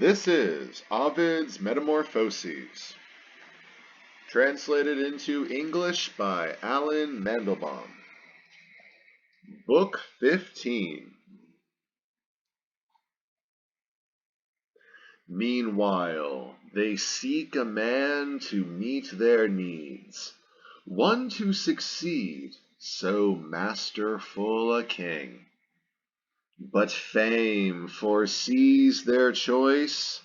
This is Ovid's Metamorphoses, translated into English by Alan Mandelbaum. Book 15. Meanwhile, they seek a man to meet their needs, one to succeed, so masterful a king. But fame foresees their choice.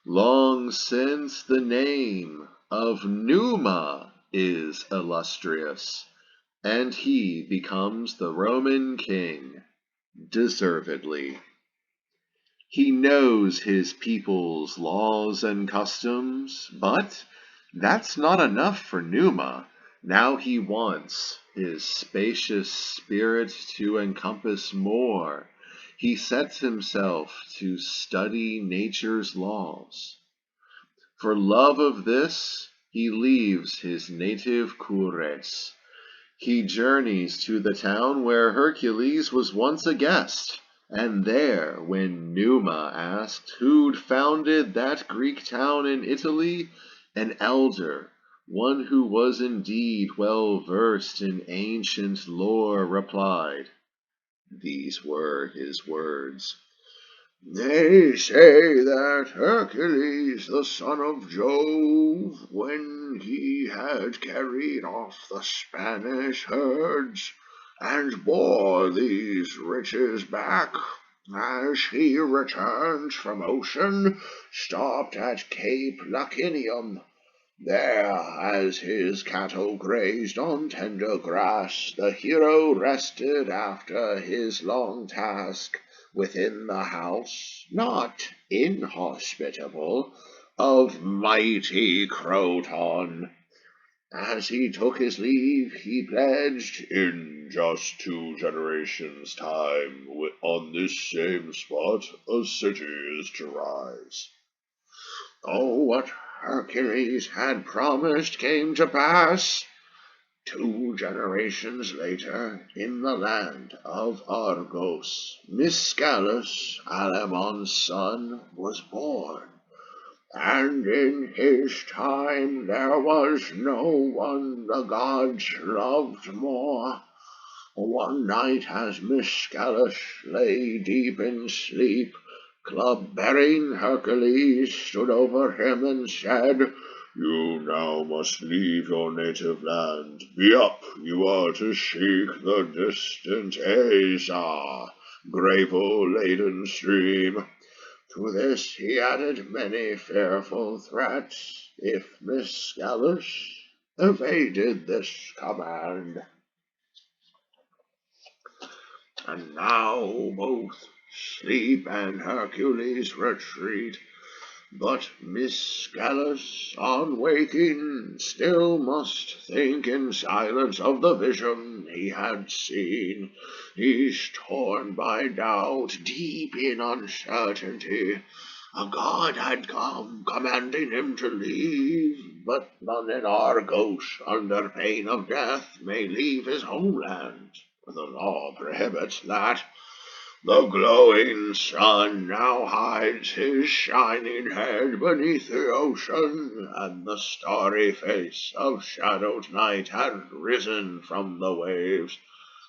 Long since the name of Numa is illustrious, and he becomes the Roman king, deservedly. He knows his people's laws and customs, but that's not enough for Numa. Now he wants his spacious spirit to encompass more. He sets himself to study nature's laws. For love of this, he leaves his native Cures. He journeys to the town where Hercules was once a guest, and there, when Numa asked who'd founded that Greek town in Italy, an elder, one who was indeed well versed in ancient lore, replied. These were his words. They say that Hercules, the son of Jove, when he had carried off the Spanish herds, and bore these riches back, as he returned from ocean, stopped at Cape Lacinium. There, as his cattle grazed on tender grass, the hero rested after his long task within the house, not inhospitable, of mighty Croton. As he took his leave, he pledged, in just 2 generations' time, on this same spot, a city is to rise. Oh, what Hercules had promised came to pass. 2 generations later, in the land of Argos, Myscelus, Alamon's son, was born. And in his time there was no one the gods loved more. One night as Myscelus lay deep in sleep, club-bearing Hercules stood over him and said, You now must leave your native land. Be up, you are to seek the distant Aesar, gravel-laden stream. To this he added many fearful threats, if Myscelus evaded this command. And now both sleep and Hercules retreat, but Myscelus, on waking, still must think in silence of the vision he had seen. He's torn by doubt, deep in uncertainty. A god had come, commanding him to leave, but none in Argos, under pain of death, may leave his homeland. The law prohibits that. The glowing sun now hides his shining head beneath the ocean, and the starry face of shadowed night had risen from the waves.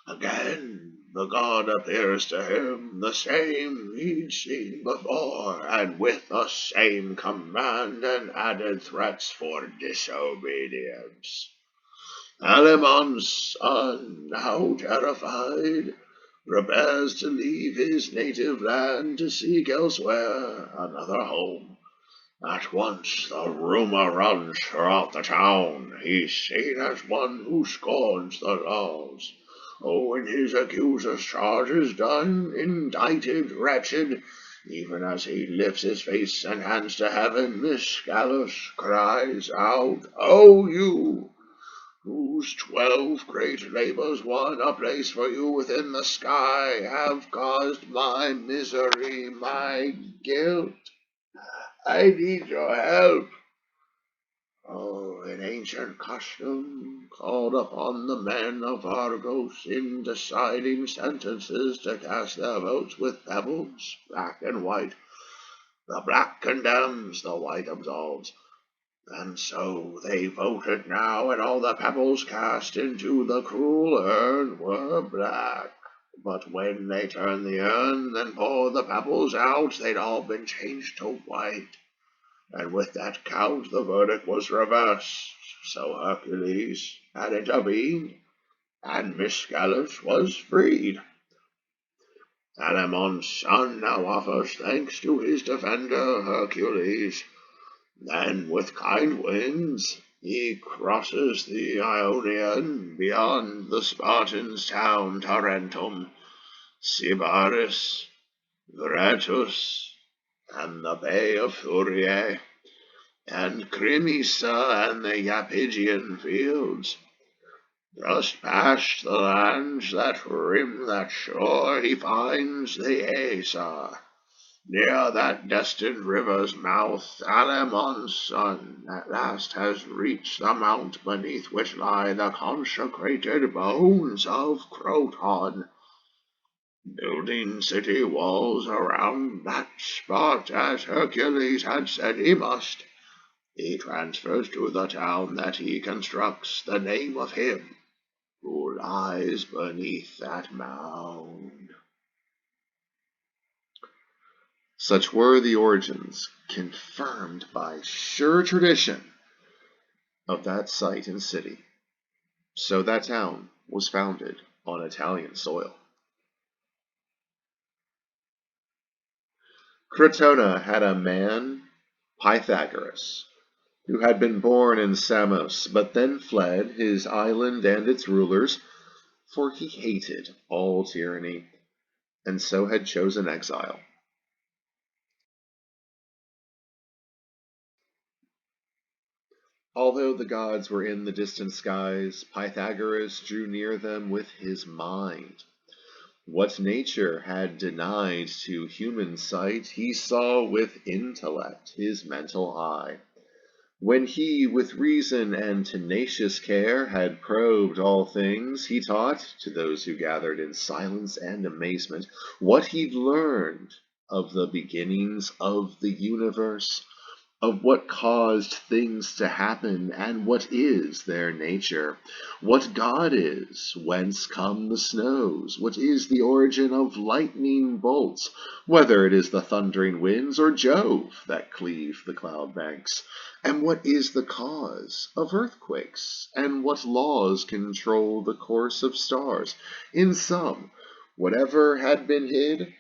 Again the god appears to him, the same he'd seen before, and with the same command and added threats for disobedience. Alamon's son, now terrified, prepares to leave his native land to seek elsewhere another home. At once the rumor runs throughout the town. He's seen as one who scorns the laws. Oh, when his accuser's charge is done, indicted, wretched, even as he lifts his face and hands to heaven, Myscelus cries out, O you! Whose 12 great labors won a place for you within the sky have caused my misery, my guilt. I need your help. Oh, an ancient custom called upon the men of Argos in deciding sentences to cast their votes with pebbles, black and white. The black condemns, the white absolves. And so they voted now, and all the pebbles cast into the cruel urn were black. But when they turned the urn and poured the pebbles out, they'd all been changed to white. And with that count the verdict was reversed. So Hercules had intervened, and Myscelus was freed. Alamon's son now offers thanks to his defender Hercules. Then with kind winds he crosses the Ionian beyond the Spartans' town Tarentum, Sybaris, Veretus, and the Bay of Thurii, and Crimisa and the Iapygian fields. Just past the lands that rim that shore he finds the Aesar. Near that destined river's mouth, Alamon's son at last has reached the mount beneath which lie the consecrated bones of Croton. Building city walls around that spot, as Hercules had said he must, he transfers to the town that he constructs the name of him who lies beneath that mound. Such were the origins, confirmed by sure tradition, of that site and city. So that town was founded on Italian soil. Crotona had a man, Pythagoras, who had been born in Samos, but then fled his island and its rulers, for he hated all tyranny, and so had chosen exile. Although the gods were in the distant skies, Pythagoras drew near them with his mind. What nature had denied to human sight, he saw with intellect, his mental eye. When he, with reason and tenacious care, had probed all things, he taught, to those who gathered in silence and amazement, what he'd learned of the beginnings of the universe, of what caused things to happen, and what is their nature, what God is, whence come the snows, what is the origin of lightning bolts, whether it is the thundering winds or Jove that cleave the cloud banks, and what is the cause of earthquakes, and what laws control the course of stars. In sum, whatever had been hid,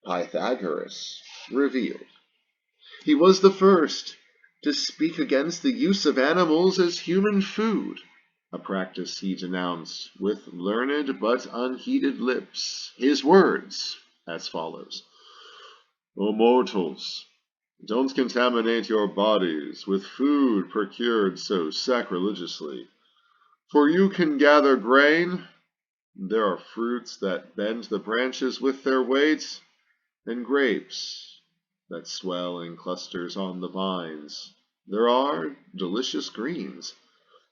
Pythagoras revealed. He was the first to speak against the use of animals as human food, a practice he denounced with learned but unheeded lips. His words as follows: O mortals, don't contaminate your bodies with food procured so sacrilegiously. For you can gather grain, there are fruits that bend the branches with their weight, and grapes that swell in clusters on the vines. There are delicious greens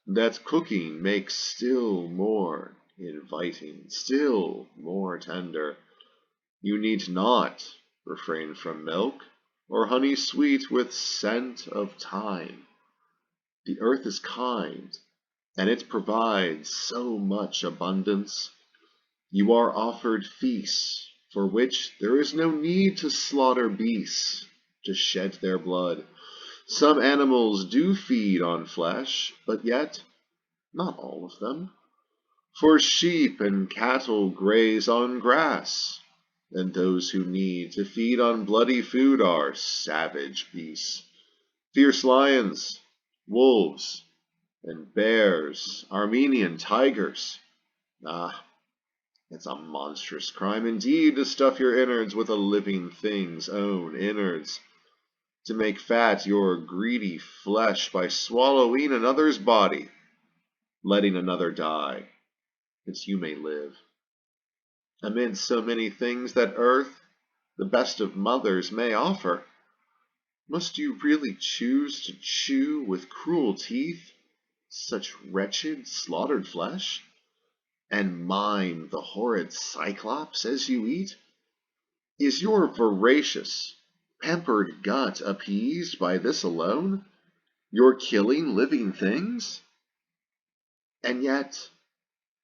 that cooking makes still more inviting, still more tender. You need not refrain from milk or honey sweet with scent of thyme. The earth is kind, and it provides so much abundance. You are offered feasts for which there is no need to slaughter beasts to shed their blood. Some animals do feed on flesh, but yet not all of them. For sheep and cattle graze on grass, and those who need to feed on bloody food are savage beasts. Fierce lions, wolves, and bears, Armenian tigers. Ah, it's a monstrous crime indeed to stuff your innards with a living thing's own innards, to make fat your greedy flesh by swallowing another's body, letting another die, that you may live. Amid so many things that earth, the best of mothers, may offer, must you really choose to chew with cruel teeth such wretched slaughtered flesh? And mime the horrid Cyclops as you eat? Is your voracious, pampered gut appeased by this alone? You're killing living things? And yet,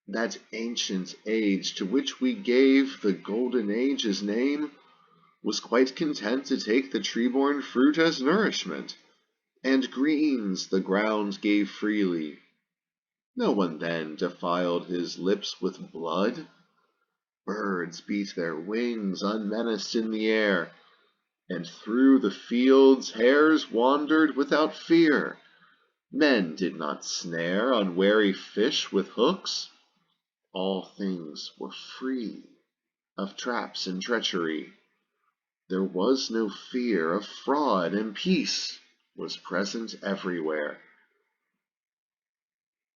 that ancient age to which we gave the Golden Age's name was quite content to take the tree-born fruit as nourishment, and greens the ground gave freely. No one then defiled his lips with blood. Birds beat their wings unmenaced in the air, and through the fields hares wandered without fear. Men did not snare unwary fish with hooks. All things were free of traps and treachery. There was no fear of fraud, and peace was present everywhere.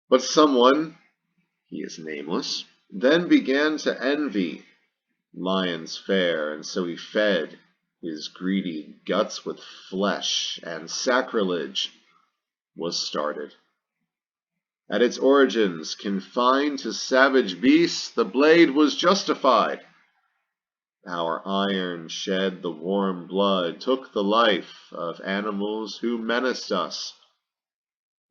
But someone, he is nameless, then began to envy lions fare, and so he fed his greedy guts with flesh, and sacrilege was started. At its origins, confined to savage beasts, the blade was justified. Our iron shed the warm blood, took the life of animals who menaced us,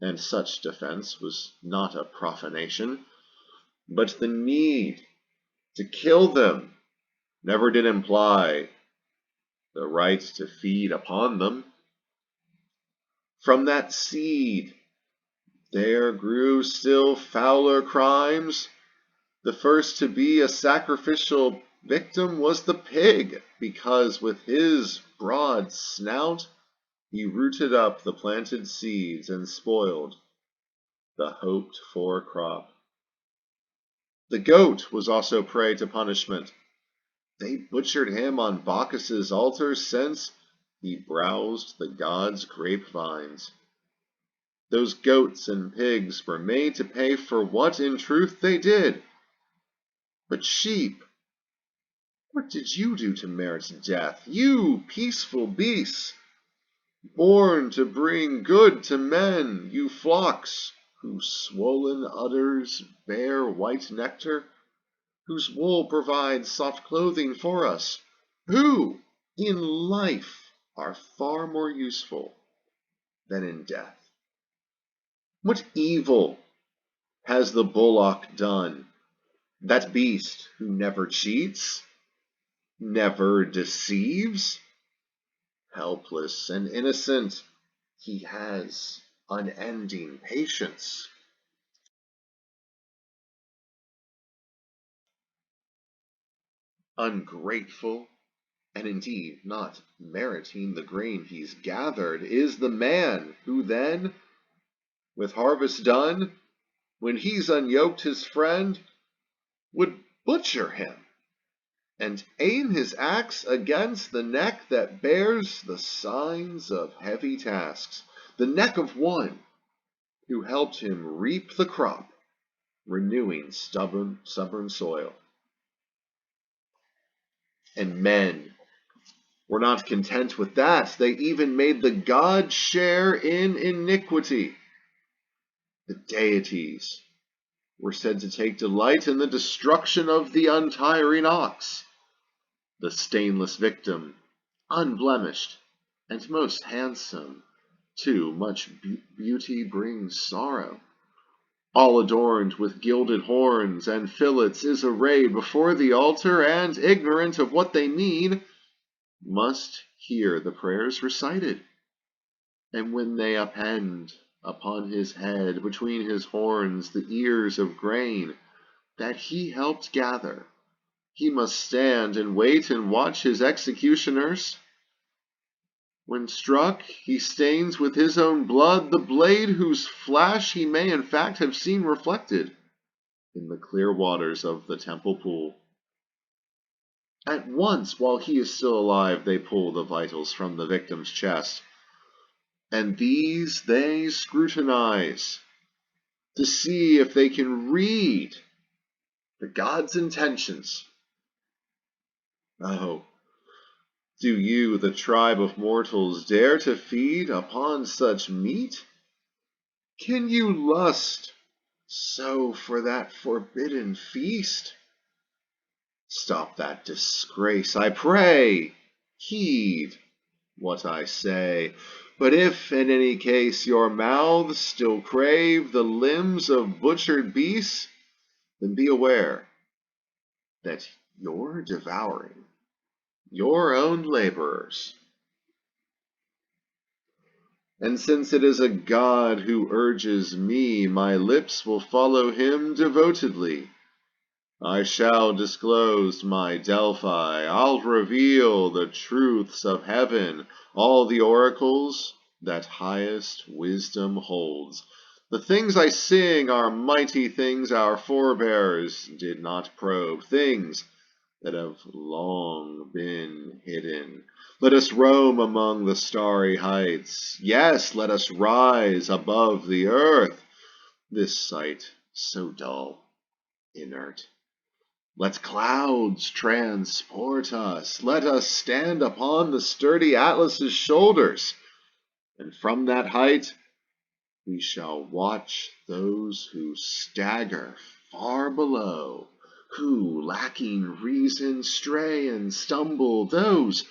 and such defense was not a profanation, but the need to kill them never did imply the right to feed upon them. From that seed there grew still fouler crimes. The first to be a sacrificial victim was the pig, because with his broad snout he rooted up the planted seeds and spoiled the hoped-for crop. The goat was also prey to punishment. They butchered him on Bacchus's altar since he browsed the gods' grapevines. Those goats and pigs were made to pay for what in truth they did. But sheep, what did you do to merit death? You peaceful beasts, born to bring good to men, you flocks, whose swollen udders bear white nectar, whose wool provides soft clothing for us, who in life are far more useful than in death. What evil has the bullock done, that beast who never cheats, never deceives? Helpless and innocent, he has unending patience. Ungrateful, and indeed not meriting the grain he's gathered, is the man who then, with harvest done, when he's unyoked his friend, would butcher him, and aim his axe against the neck that bears the signs of heavy tasks, the neck of one who helped him reap the crop, renewing stubborn soil. And men were not content with that. They even made the gods share in iniquity. The deities were said to take delight in the destruction of the untiring ox, the stainless victim, unblemished and most handsome. Too much beauty brings sorrow. All adorned with gilded horns and fillets is arrayed before the altar, and ignorant of what they mean, must hear the prayers recited. And when they append upon his head, between his horns, the ears of grain that he helped gather, he must stand and wait and watch his executioners. When struck, he stains with his own blood the blade whose flash he may in fact have seen reflected in the clear waters of the temple pool. At once, while he is still alive, they pull the vitals from the victim's chest, and these they scrutinize to see if they can read the god's intentions. Oh, do you, the tribe of mortals, dare to feed upon such meat? Can you lust so for that forbidden feast? Stop that disgrace, I pray. Heed what I say. But if in any case your mouths still crave the limbs of butchered beasts, then be aware that you're devouring your own laborers. And since it is a god who urges me, my lips will follow him devotedly. I shall disclose my Delphi, I'll reveal the truths of heaven, all the oracles that highest wisdom holds. The things I sing are mighty things our forebears did not probe, things that have long been hidden. Let us roam among the starry heights. Yes, let us rise above the earth. This sight so dull, inert. Let clouds transport us. Let us stand upon the sturdy Atlas's shoulders. And from that height we shall watch those who stagger far below, who, lacking reason, stray and stumble, those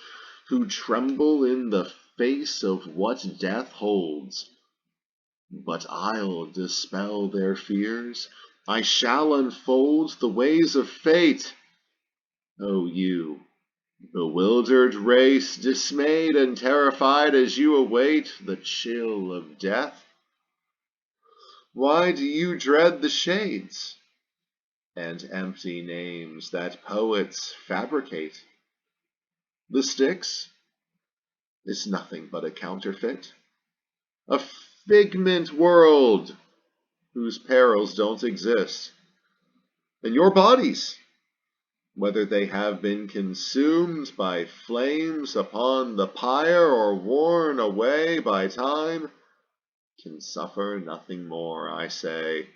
who tremble in the face of what death holds. But I'll dispel their fears. I shall unfold the ways of fate. O you, bewildered race, dismayed and terrified as you await the chill of death, why do you dread the shades and empty names that poets fabricate? The Styx is nothing but a counterfeit, a figment world whose perils don't exist. And your bodies, whether they have been consumed by flames upon the pyre or worn away by time, can suffer nothing more, I say.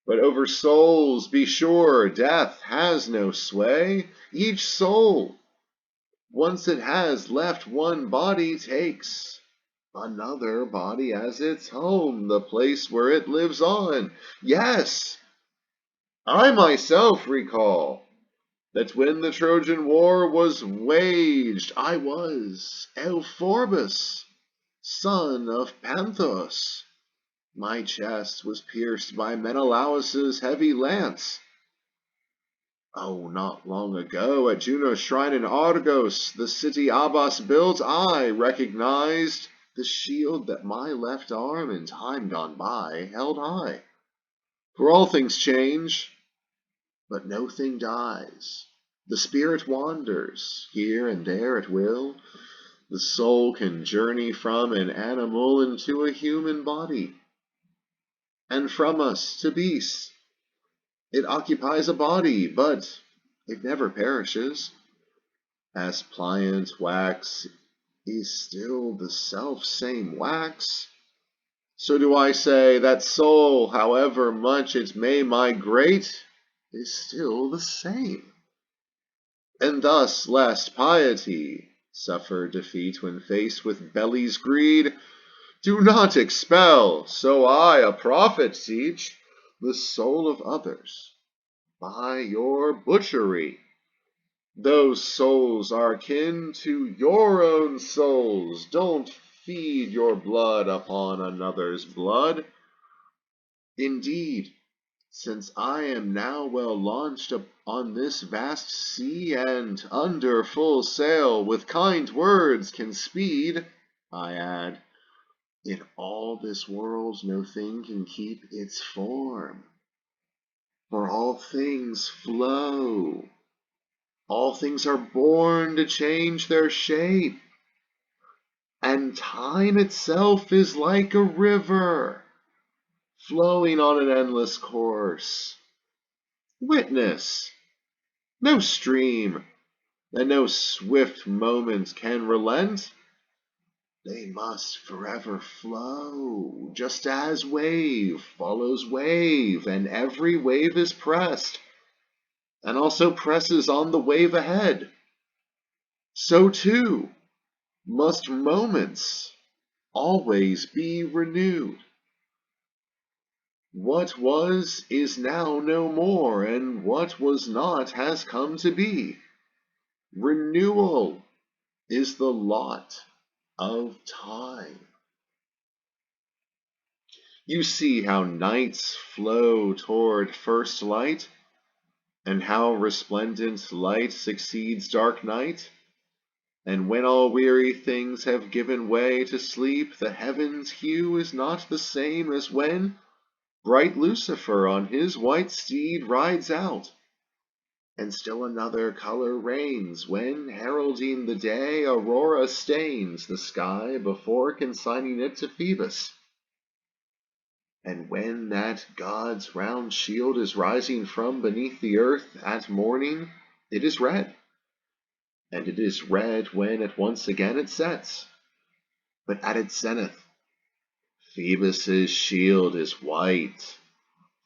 But over souls, be sure, death has no sway. Each soul, once it has left one body, takes another body as its home, the place where it lives on. Yes, I myself recall that when the Trojan War was waged, I was Euphorbus, son of Panthus. My chest was pierced by Menelaus's heavy lance. Oh, not long ago, at Juno's shrine in Argos, the city Abbas built, I recognized the shield that my left arm in time gone by held high. For all things change, but no thing dies. The spirit wanders here and there at will. The soul can journey from an animal into a human body, and from us to beasts. It occupies a body, but it never perishes. As pliant wax is still the self-same wax, so do I say that soul, however much it may migrate, is still the same. And thus, lest piety suffer defeat when faced with belly's greed, do not expel, so I, a prophet, teach, the soul of others by your butchery. Those souls are kin to your own souls. Don't feed your blood upon another's blood. Indeed, since I am now well launched on this vast sea, and under full sail with kind words can speed, I add, in all this world no thing can keep its form, for all things flow. All things are born to change their shape, and time itself is like a river, flowing on an endless course. Witness, no stream and no swift moment can relent. They must forever flow, just as wave follows wave, and every wave is pressed, and also presses on the wave ahead. So too must moments always be renewed. What was is now no more, and what was not has come to be. Renewal is the lot of time. You see how nights flow toward first light, and how resplendent light succeeds dark night, and when all weary things have given way to sleep, the heaven's hue is not the same as when bright Lucifer on his white steed rides out, and still another color reigns when, heralding the day, Aurora stains the sky before consigning it to Phoebus. And when that god's round shield is rising from beneath the earth at morning, it is red, and it is red when at once again it sets. But at its zenith, Phoebus's shield is white,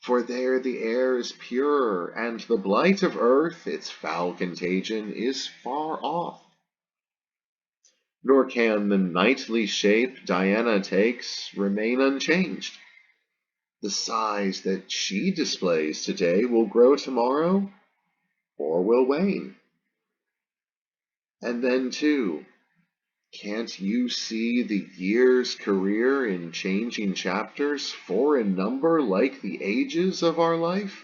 for there the air is pure, and the blight of earth, its foul contagion, is far off. Nor can the knightly shape Diana takes remain unchanged. The size that she displays today will grow tomorrow, or will wane. And then, too, can't you see the year's career in changing chapters, four in number, like the ages of our life?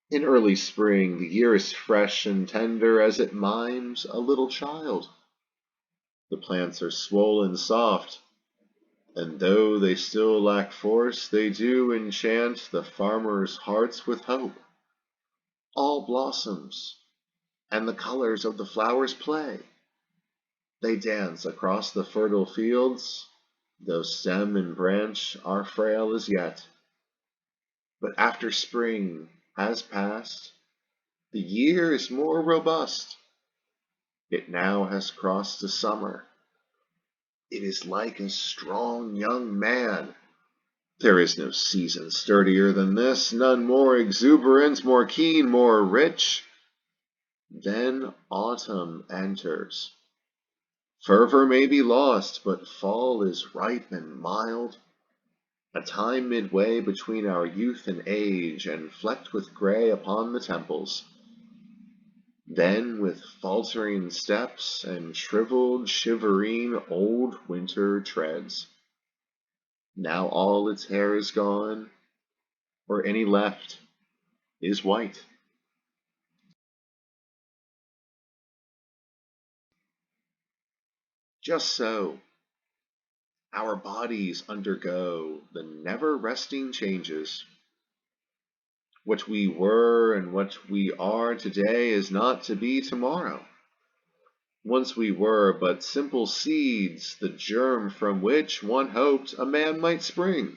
In early spring, the year is fresh and tender as it mimes a little child. The plants are swollen soft, and though they still lack force, they do enchant the farmers' hearts with hope. All blossoms, and the colors of the flowers play. They dance across the fertile fields, though stem and branch are frail as yet. But after spring has passed, the year is more robust. It now has crossed to summer. It is like a strong young man. There is no season sturdier than this, none more exuberant, more keen, more rich. Then autumn enters. Fervor may be lost, but fall is ripe and mild, a time midway between our youth and age, and flecked with gray upon the temples. Then, with faltering steps and shriveled, shivering, old winter treads. Now all its hair is gone, or any left is white. Just so, our bodies undergo the never-resting changes. What we were and what we are today is not to be tomorrow. Once we were but simple seeds, the germ from which one hoped a man might spring.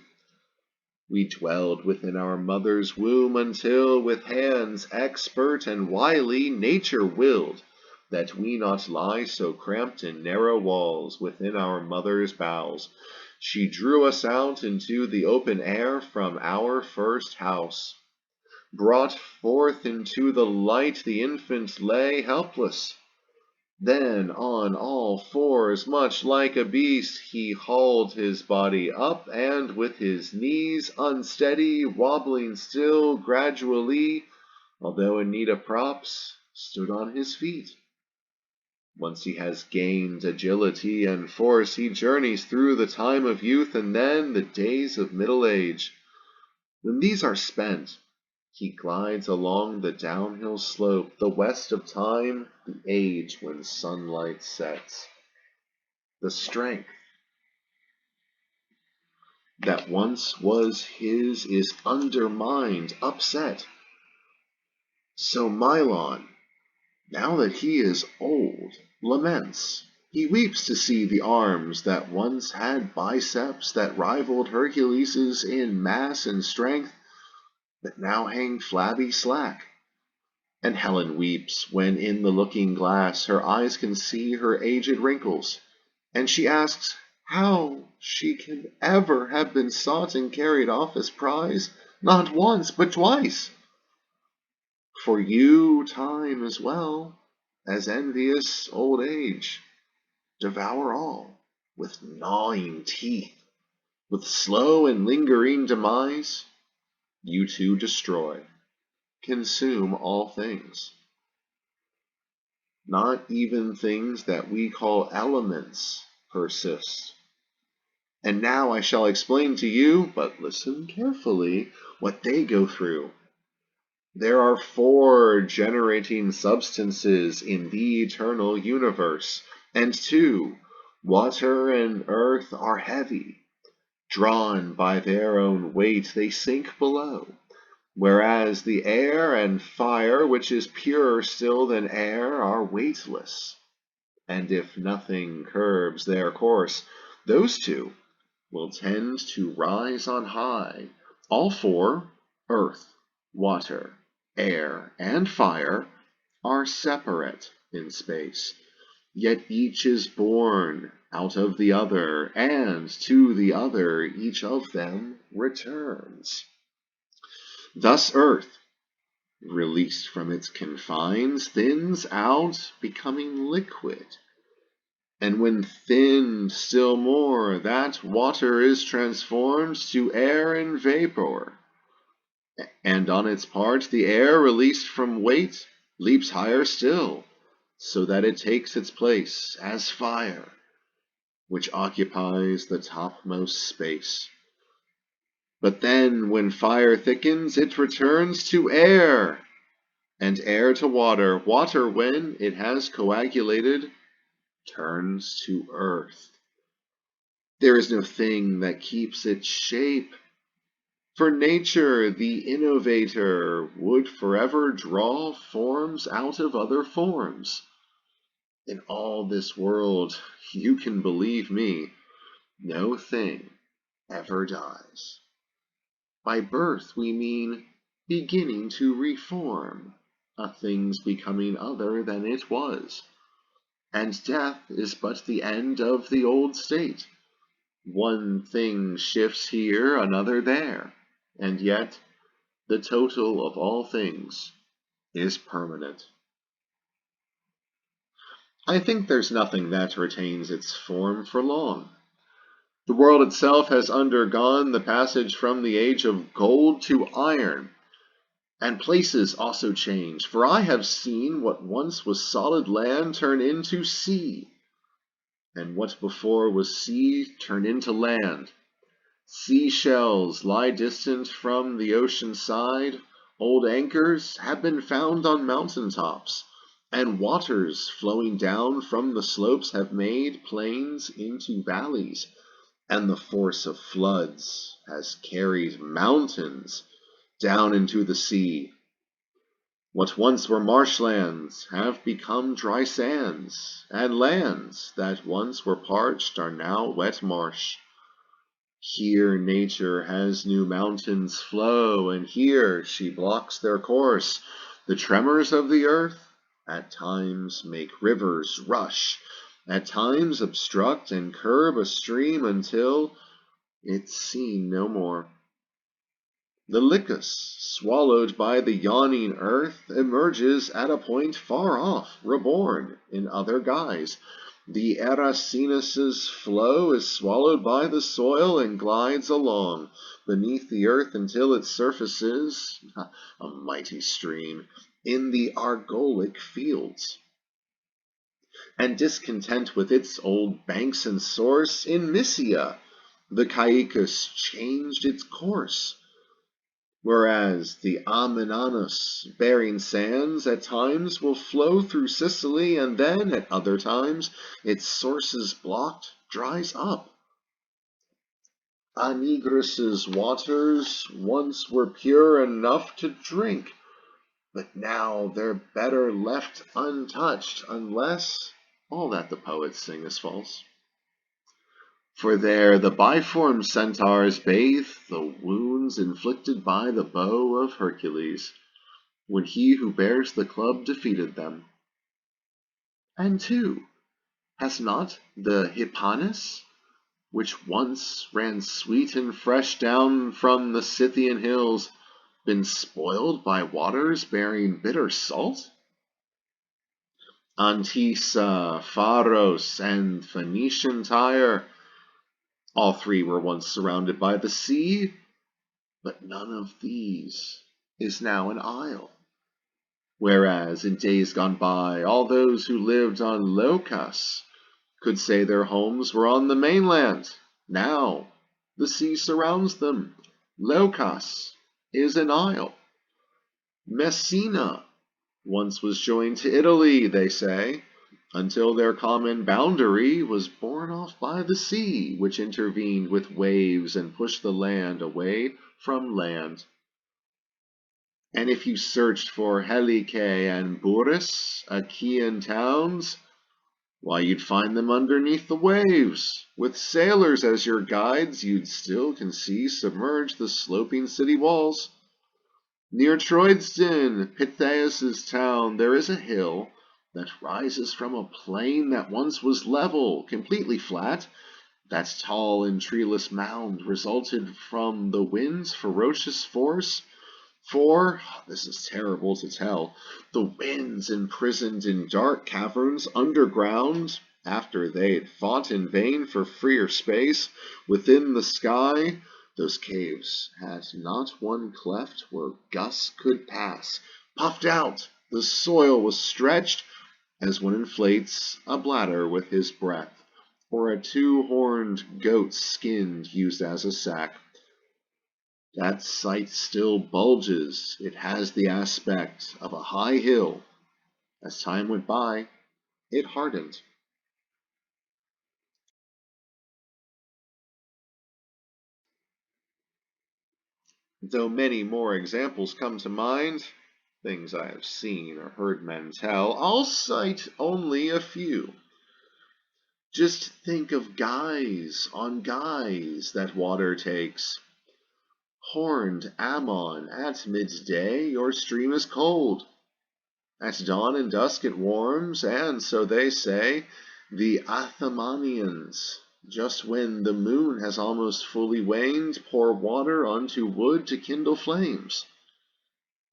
We dwelled within our mother's womb until, with hands expert and wily, nature willed that we not lie so cramped in narrow walls within our mother's bowels. She drew us out into the open air from our first house. Brought forth into the light, the infant lay helpless. Then on all fours, much like a beast, he hauled his body up, and with his knees unsteady, wobbling still, gradually, although in need of props, stood on his feet. Once he has gained agility and force, he journeys through the time of youth and then the days of middle age. When these are spent, he glides along the downhill slope, the west of time, the age when sunlight sets. The strength that once was his is undermined, upset. So Milon, now that he is old, laments. He weeps to see the arms that once had biceps that rivaled Hercules's in mass and strength, but now hang flabby slack. And Helen weeps when in the looking glass her eyes can see her aged wrinkles, and she asks how she can ever have been sought and carried off as prize, not once but twice. For you time as well as envious old age devour all with gnawing teeth, with slow and lingering demise, you too destroy, consume all things. Not even things that we call elements persist. And now I shall explain to you, but listen carefully, what they go through. There are 4 generating substances in the eternal universe, and 2, water and earth, are heavy. Drawn by their own weight, they sink below, whereas the air and fire, which is purer still than air, are weightless. And if nothing curbs their course, those 2 will tend to rise on high. All 4, earth, water, air, and fire, are separate in space, yet each is born out of the other, and to the other each of them returns. Thus earth, released from its confines, thins out, becoming liquid. And when thinned still more, that water is transformed to air and vapor. And on its part, the air released from weight leaps higher still, so that it takes its place as fire, which occupies the topmost space. But then, when fire thickens, it returns to air, and air to water. Water, when it has coagulated, turns to earth. There is no thing that keeps its shape. For nature, the innovator, would forever draw forms out of other forms. In all this world, you can believe me, no thing ever dies. By birth we mean beginning to reform, a thing's becoming other than it was. And death is but the end of the old state. One thing shifts here, another there, and yet the total of all things is permanent. I think there's nothing that retains its form for long. The world itself has undergone the passage from the age of gold to iron, and places also change, for I have seen what once was solid land turn into sea, and what before was sea turn into land. Seashells lie distant from the ocean side, old anchors have been found on mountain tops, and waters flowing down from the slopes have made plains into valleys, and the force of floods has carried mountains down into the sea. What once were marshlands have become dry sands, and lands that once were parched are now wet marsh. Here nature has new mountains flow, and here she blocks their course. The tremors of the earth at times make rivers rush, at times obstruct and curb a stream until it's seen no more. The Lycus, swallowed by the yawning earth, emerges at a point far off, reborn in other guise. The Erasinus's flow is swallowed by the soil and glides along beneath the earth until it surfaces, a mighty stream, in the Argolic fields. And discontent with its old banks and source, in Mysia, the Caicus changed its course. Whereas the Amennanus bearing sands at times will flow through Sicily, and then at other times its sources blocked dries up. Anigrus's waters once were pure enough to drink, but now they're better left untouched, unless all that the poets sing is false. For there the biform centaurs bathe the wounds inflicted by the bow of Hercules, when he who bears the club defeated them. And too, has not the Hippolytus, which once ran sweet and fresh down from the Scythian hills, been spoiled by waters bearing bitter salt? Antissa, Pharos, and Phoenician Tyre, all 3 were once surrounded by the sea, but none of these is now an isle. Whereas in days gone by, all those who lived on Leucas could say their homes were on the mainland. Now, the sea surrounds them. Leucas is an isle. Messina once was joined to Italy, they say, until their common boundary was borne off by the sea, which intervened with waves and pushed the land away from land. And if you searched for Helice and Burris, Achaean towns, why, you'd find them underneath the waves. With sailors as your guides, you'd still can see submerge the sloping city walls. Near Troedston, Pythagoras' town, there is a hill that rises from a plain that once was level, completely flat. That tall and treeless mound resulted from the wind's ferocious force. For, this is terrible to tell, the winds imprisoned in dark caverns underground, after they'd fought in vain for freer space within the sky, those caves had not one cleft where gusts could pass. Puffed out, the soil was stretched as one inflates a bladder with his breath, or a two-horned goat's skin used as a sack. That site still bulges. It has the aspect of a high hill. As time went by, it hardened. Though many more examples come to mind, things I have seen or heard men tell, I'll cite only a few. Just think of guys on guys that water takes. Horned Ammon, at midday your stream is cold. At dawn and dusk it warms, and, so they say, the Athemanians, just when the moon has almost fully waned, pour water onto wood to kindle flames.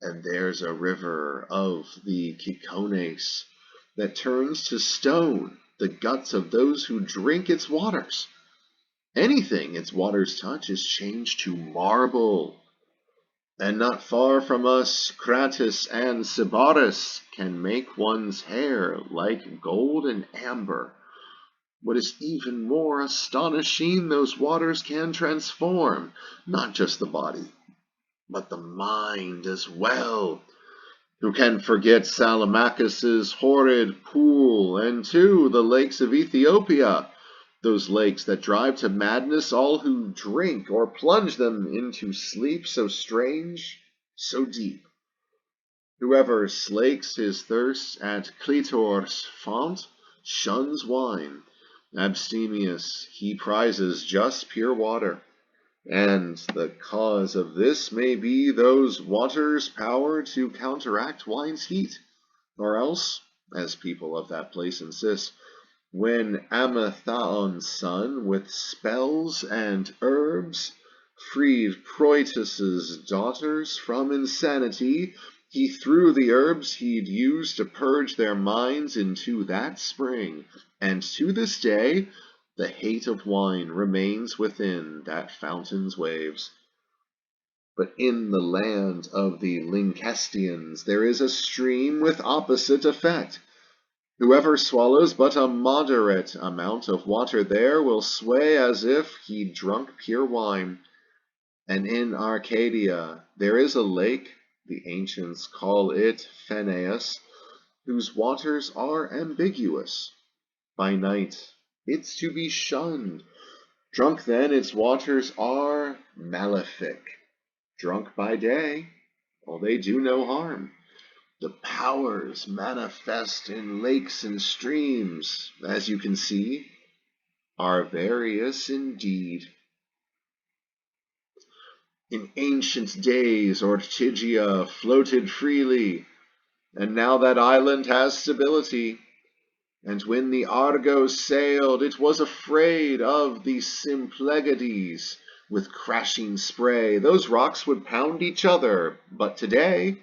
And there's a river of the Cicones that turns to stone the guts of those who drink its waters. Anything its waters touch is changed to marble. And not far from us, Cratis and Sybaris can make one's hair like gold and amber. What is even more astonishing, those waters can transform not just the body, but the mind as well. Who can forget Salamacus's horrid pool, and too the lakes of Ethiopia, those lakes that drive to madness all who drink or plunge them into sleep so strange, so deep. Whoever slakes his thirst at Clitor's font shuns wine. Abstemious, he prizes just pure water. And the cause of this may be those waters' power to counteract wine's heat. Or else, as people of that place insist, when Amathaon's son, with spells and herbs, freed Proetus's daughters from insanity, he threw the herbs he'd used to purge their minds into that spring, and to this day the hate of wine remains within that fountain's waves. But in the land of the Lyncestians there is a stream with opposite effect. Whoever swallows but a moderate amount of water there will sway as if he'd drunk pure wine. And in Arcadia there is a lake, the ancients call it Phaneus, whose waters are ambiguous. By night it's to be shunned. Drunk then its waters are malefic. Drunk by day, well, they do no harm. The powers manifest in lakes and streams, as you can see, are various indeed. In ancient days Ortygia floated freely, and now that island has stability. And when the Argos sailed, it was afraid of the Symplegades. With crashing spray, those rocks would pound each other, but today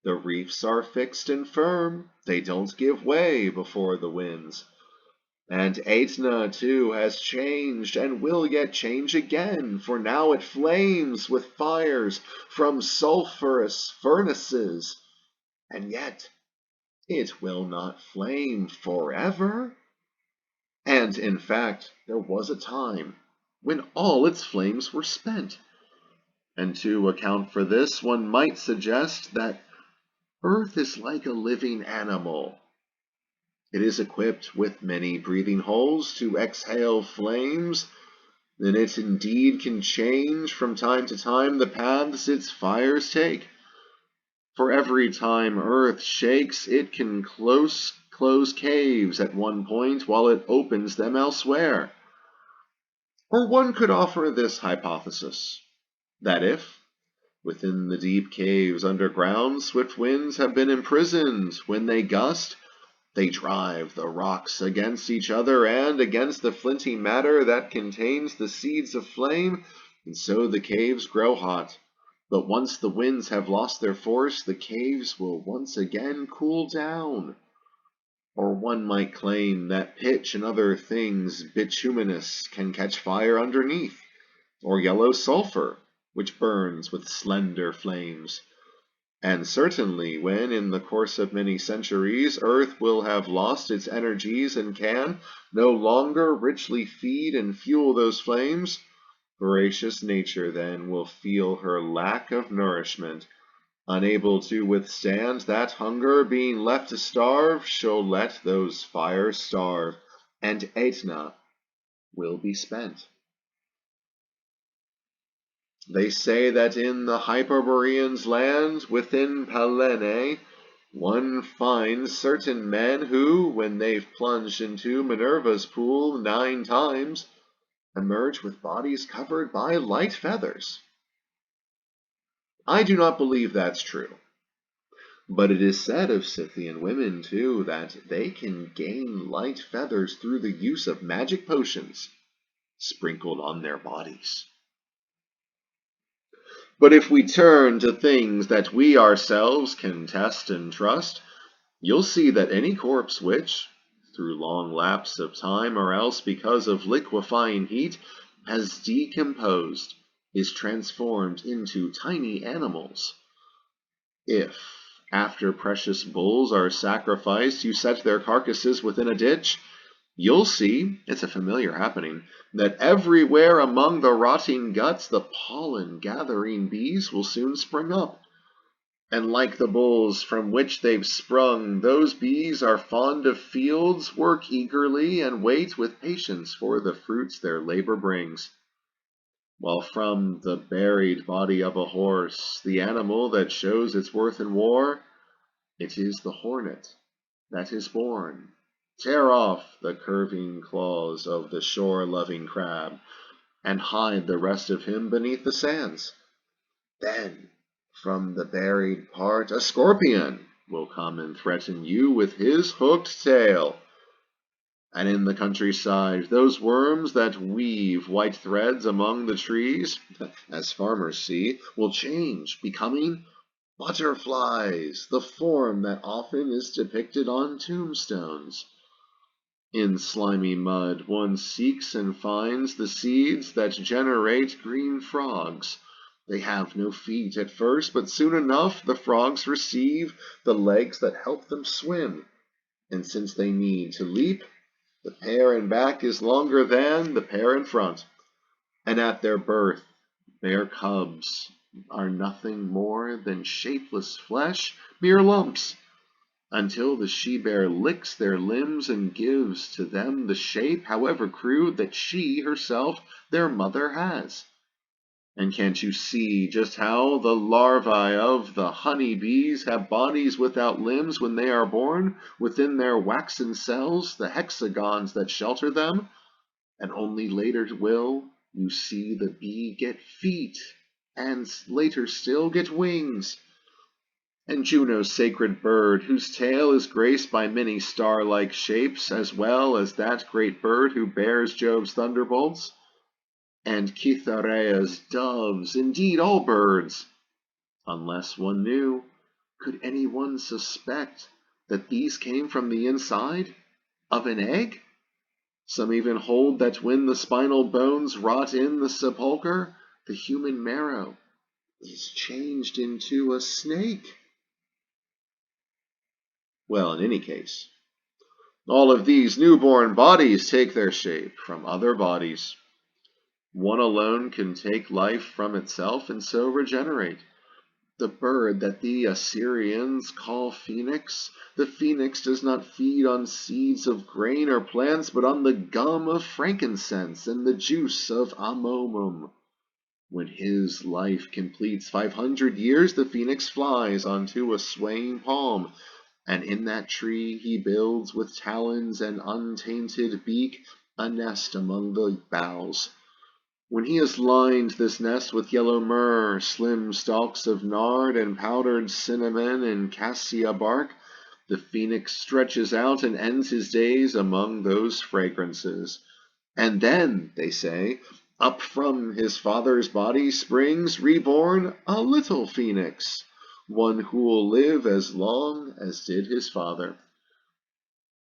the reefs are fixed and firm, they don't give way before the winds. And Aetna, too, has changed, and will yet change again, for now it flames with fires from sulphurous furnaces. and yet it will not flame forever. And in fact, there was a time when all its flames were spent. And to account for this, one might suggest that Earth is like a living animal. It is equipped with many breathing holes to exhale flames, and it indeed can change from time to time the paths its fires take. For every time Earth shakes, it can close caves at one point while it opens them elsewhere. Or one could offer this hypothesis, that if, within the deep caves underground, swift winds have been imprisoned, when they gust, they drive the rocks against each other and against the flinty matter that contains the seeds of flame, and so the caves grow hot. But once the winds have lost their force, the caves will once again cool down. Or one might claim that pitch and other things bituminous can catch fire underneath, or yellow sulfur, which burns with slender flames. And certainly when, in the course of many centuries, Earth will have lost its energies and can no longer richly feed and fuel those flames, voracious nature then will feel her lack of nourishment. Unable to withstand that hunger, being left to starve, she'll let those fires starve, and Aetna will be spent. They say that in the Hyperboreans' land, within Pallene, one finds certain men who, when they've plunged into Minerva's pool 9 times, emerge with bodies covered by light feathers. I do not believe that's true. But it is said of Scythian women, too, that they can gain light feathers through the use of magic potions sprinkled on their bodies. But if we turn to things that we ourselves can test and trust, you'll see that any corpse which, through long lapse of time or else because of liquefying heat, has decomposed, is transformed into tiny animals. If, after precious bulls are sacrificed, you set their carcasses within a ditch, you'll see, it's a familiar happening, that everywhere among the rotting guts the pollen-gathering bees will soon spring up. And like the bulls from which they've sprung, those bees are fond of fields, work eagerly, and wait with patience for the fruits their labor brings. While from the buried body of a horse, the animal that shows its worth in war, it is the hornet that is born. Tear off the curving claws of the shore-loving crab, and hide the rest of him beneath the sands. Then, from the buried part, a scorpion will come and threaten you with his hooked tail. And in the countryside, those worms that weave white threads among the trees, as farmers see, will change, becoming butterflies, the form that often is depicted on tombstones. In slimy mud, one seeks and finds the seeds that generate green frogs. They have no feet at first, but soon enough the frogs receive the legs that help them swim. And since they need to leap, the pair in back is longer than the pair in front. And at their birth, their cubs are nothing more than shapeless flesh, mere lumps, until the she-bear licks their limbs and gives to them the shape, however crude, that she herself, their mother, has. And can't you see just how the larvae of the honey bees have bodies without limbs when they are born, within their waxen cells, the hexagons that shelter them? And only later will you see the bee get feet, and later still get wings. And Juno's sacred bird, whose tail is graced by many star-like shapes, as well as that great bird who bears Jove's thunderbolts, and Cytherea's doves, indeed all birds. Unless one knew, could anyone suspect that these came from the inside of an egg? Some even hold that when the spinal bones rot in the sepulchre, the human marrow is changed into a snake. Well, in any case, all of these newborn bodies take their shape from other bodies. One alone can take life from itself and so regenerate. The bird that the Assyrians call phoenix, the phoenix does not feed on seeds of grain or plants, but on the gum of frankincense and the juice of amomum. When his life completes 500 years, the phoenix flies onto a swaying palm, and in that tree he builds with talons and untainted beak a nest among the boughs. When he has lined this nest with yellow myrrh, slim stalks of nard, and powdered cinnamon and cassia bark, the phoenix stretches out and ends his days among those fragrances. And then, they say, up from his father's body springs, reborn, a little phoenix, one who will live as long as did his father.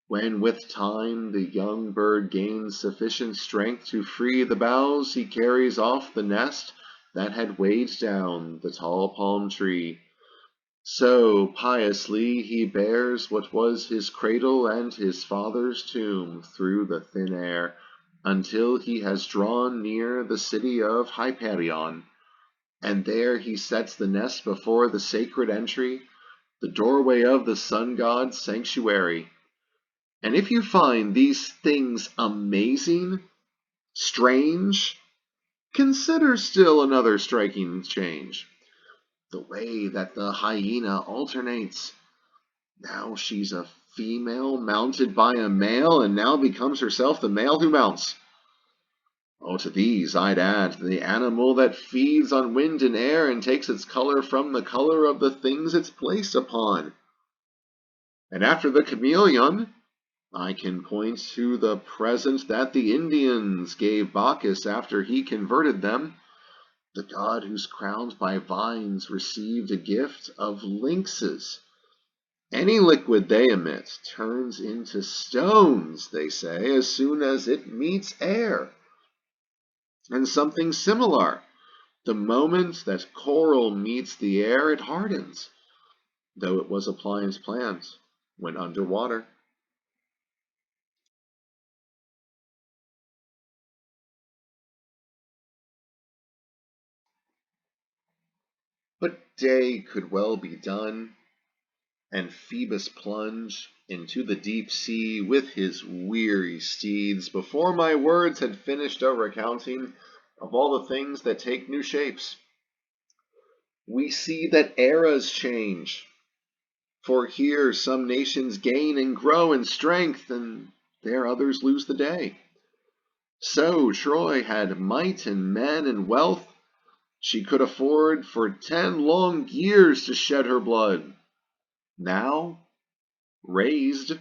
When with time the young bird gains sufficient strength to free the boughs, he carries off the nest that had weighed down the tall palm tree. So piously he bears what was his cradle and his father's tomb through the thin air, until he has drawn near the city of Hyperion, and there he sets the nest before the sacred entry, the doorway of the sun god's sanctuary. And if you find these things amazing, strange, consider still another striking change. The way that the hyena alternates. Now she's a female mounted by a male, and now becomes herself the male who mounts. Oh, to these I'd add the animal that feeds on wind and air and takes its color from the color of the things it's placed upon. And after the chameleon, I can point to the present that the Indians gave Bacchus after he converted them. The god who's crowned by vines received a gift of lynxes. Any liquid they emit turns into stones, they say, as soon as it meets air. And something similar. The moment that coral meets the air, it hardens, though it was a pliant plant when under water. But day could well be done, and Phoebus plunge into the deep sea with his weary steeds, before my words had finished a recounting of all the things that take new shapes. We see that eras change, for here some nations gain and grow in strength, and there others lose the day. So Troy had might and men and wealth. She could afford for 10 long years to shed her blood. Now, raised,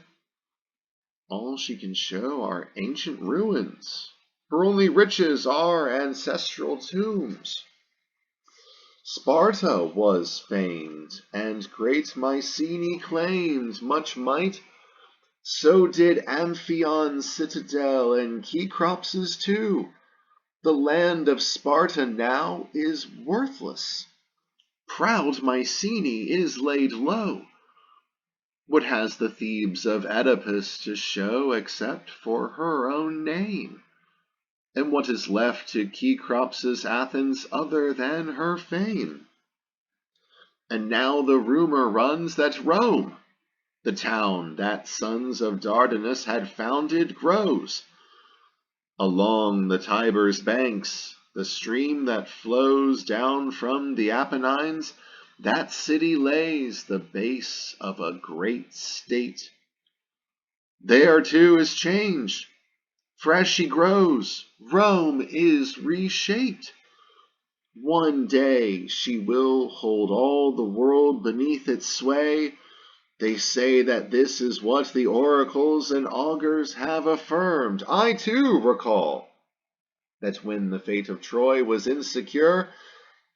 all she can show are ancient ruins. Her only riches are ancestral tombs. Sparta was famed, and great Mycenae claimed much might. So did Amphion's citadel and Cecrops's too. The land of Sparta now is worthless. Proud Mycenae is laid low. What has the Thebes of Oedipus to show except for her own name? And what is left to Cecrops's Athens other than her fame? And now the rumor runs that Rome, the town that sons of Dardanus had founded, grows. Along the Tiber's banks, the stream that flows down from the Apennines, that city lays the base of a great state. There too is change, for as she grows, Rome is reshaped. One day she will hold all the world beneath its sway. They say that this is what the oracles and augurs have affirmed. I too recall that when the fate of Troy was insecure,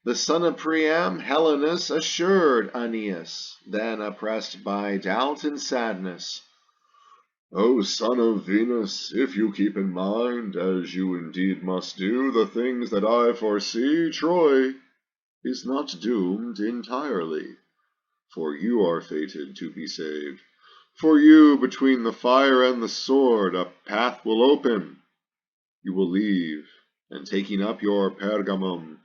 the son of Priam, Helenus, assured Aeneas, then oppressed by doubt and sadness, O son of Venus, if you keep in mind, as you indeed must do, the things that I foresee, Troy is not doomed entirely, for you are fated to be saved. For you, between the fire and the sword, a path will open. You will leave, and taking up your pergamum,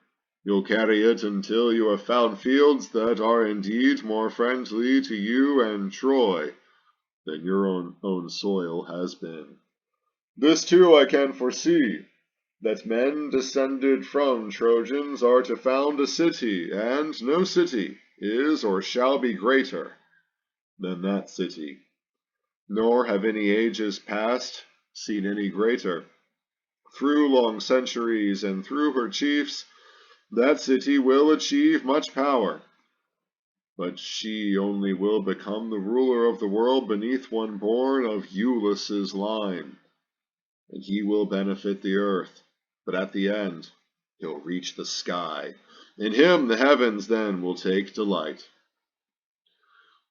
you'll carry it until you have found fields that are indeed more friendly to you and Troy than your own soil has been. This too I can foresee, that men descended from Trojans are to found a city, and no city is or shall be greater than that city, nor have any ages past seen any greater. Through long centuries and through her chiefs, that city will achieve much power, but she only will become the ruler of the world beneath one born of Iülus' line, and he will benefit the earth, but at the end he'll reach the sky. In him the heavens then will take delight.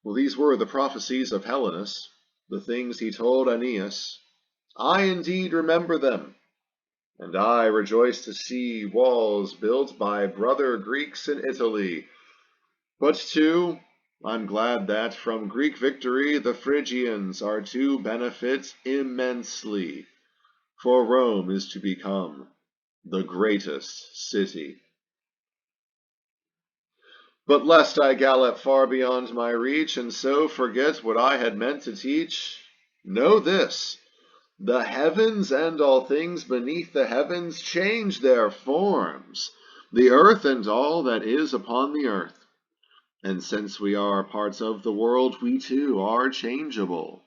Well, these were the prophecies of Helenus, the things he told Aeneas. I indeed remember them, and I rejoice to see walls built by brother Greeks in Italy. But too, I'm glad that from Greek victory the Phrygians are to benefit immensely, for Rome is to become the greatest city. But lest I gallop far beyond my reach, and so forget what I had meant to teach, know this: the heavens and all things beneath the heavens change their forms, the earth and all that is upon the earth. And since we are parts of the world, we too are changeable.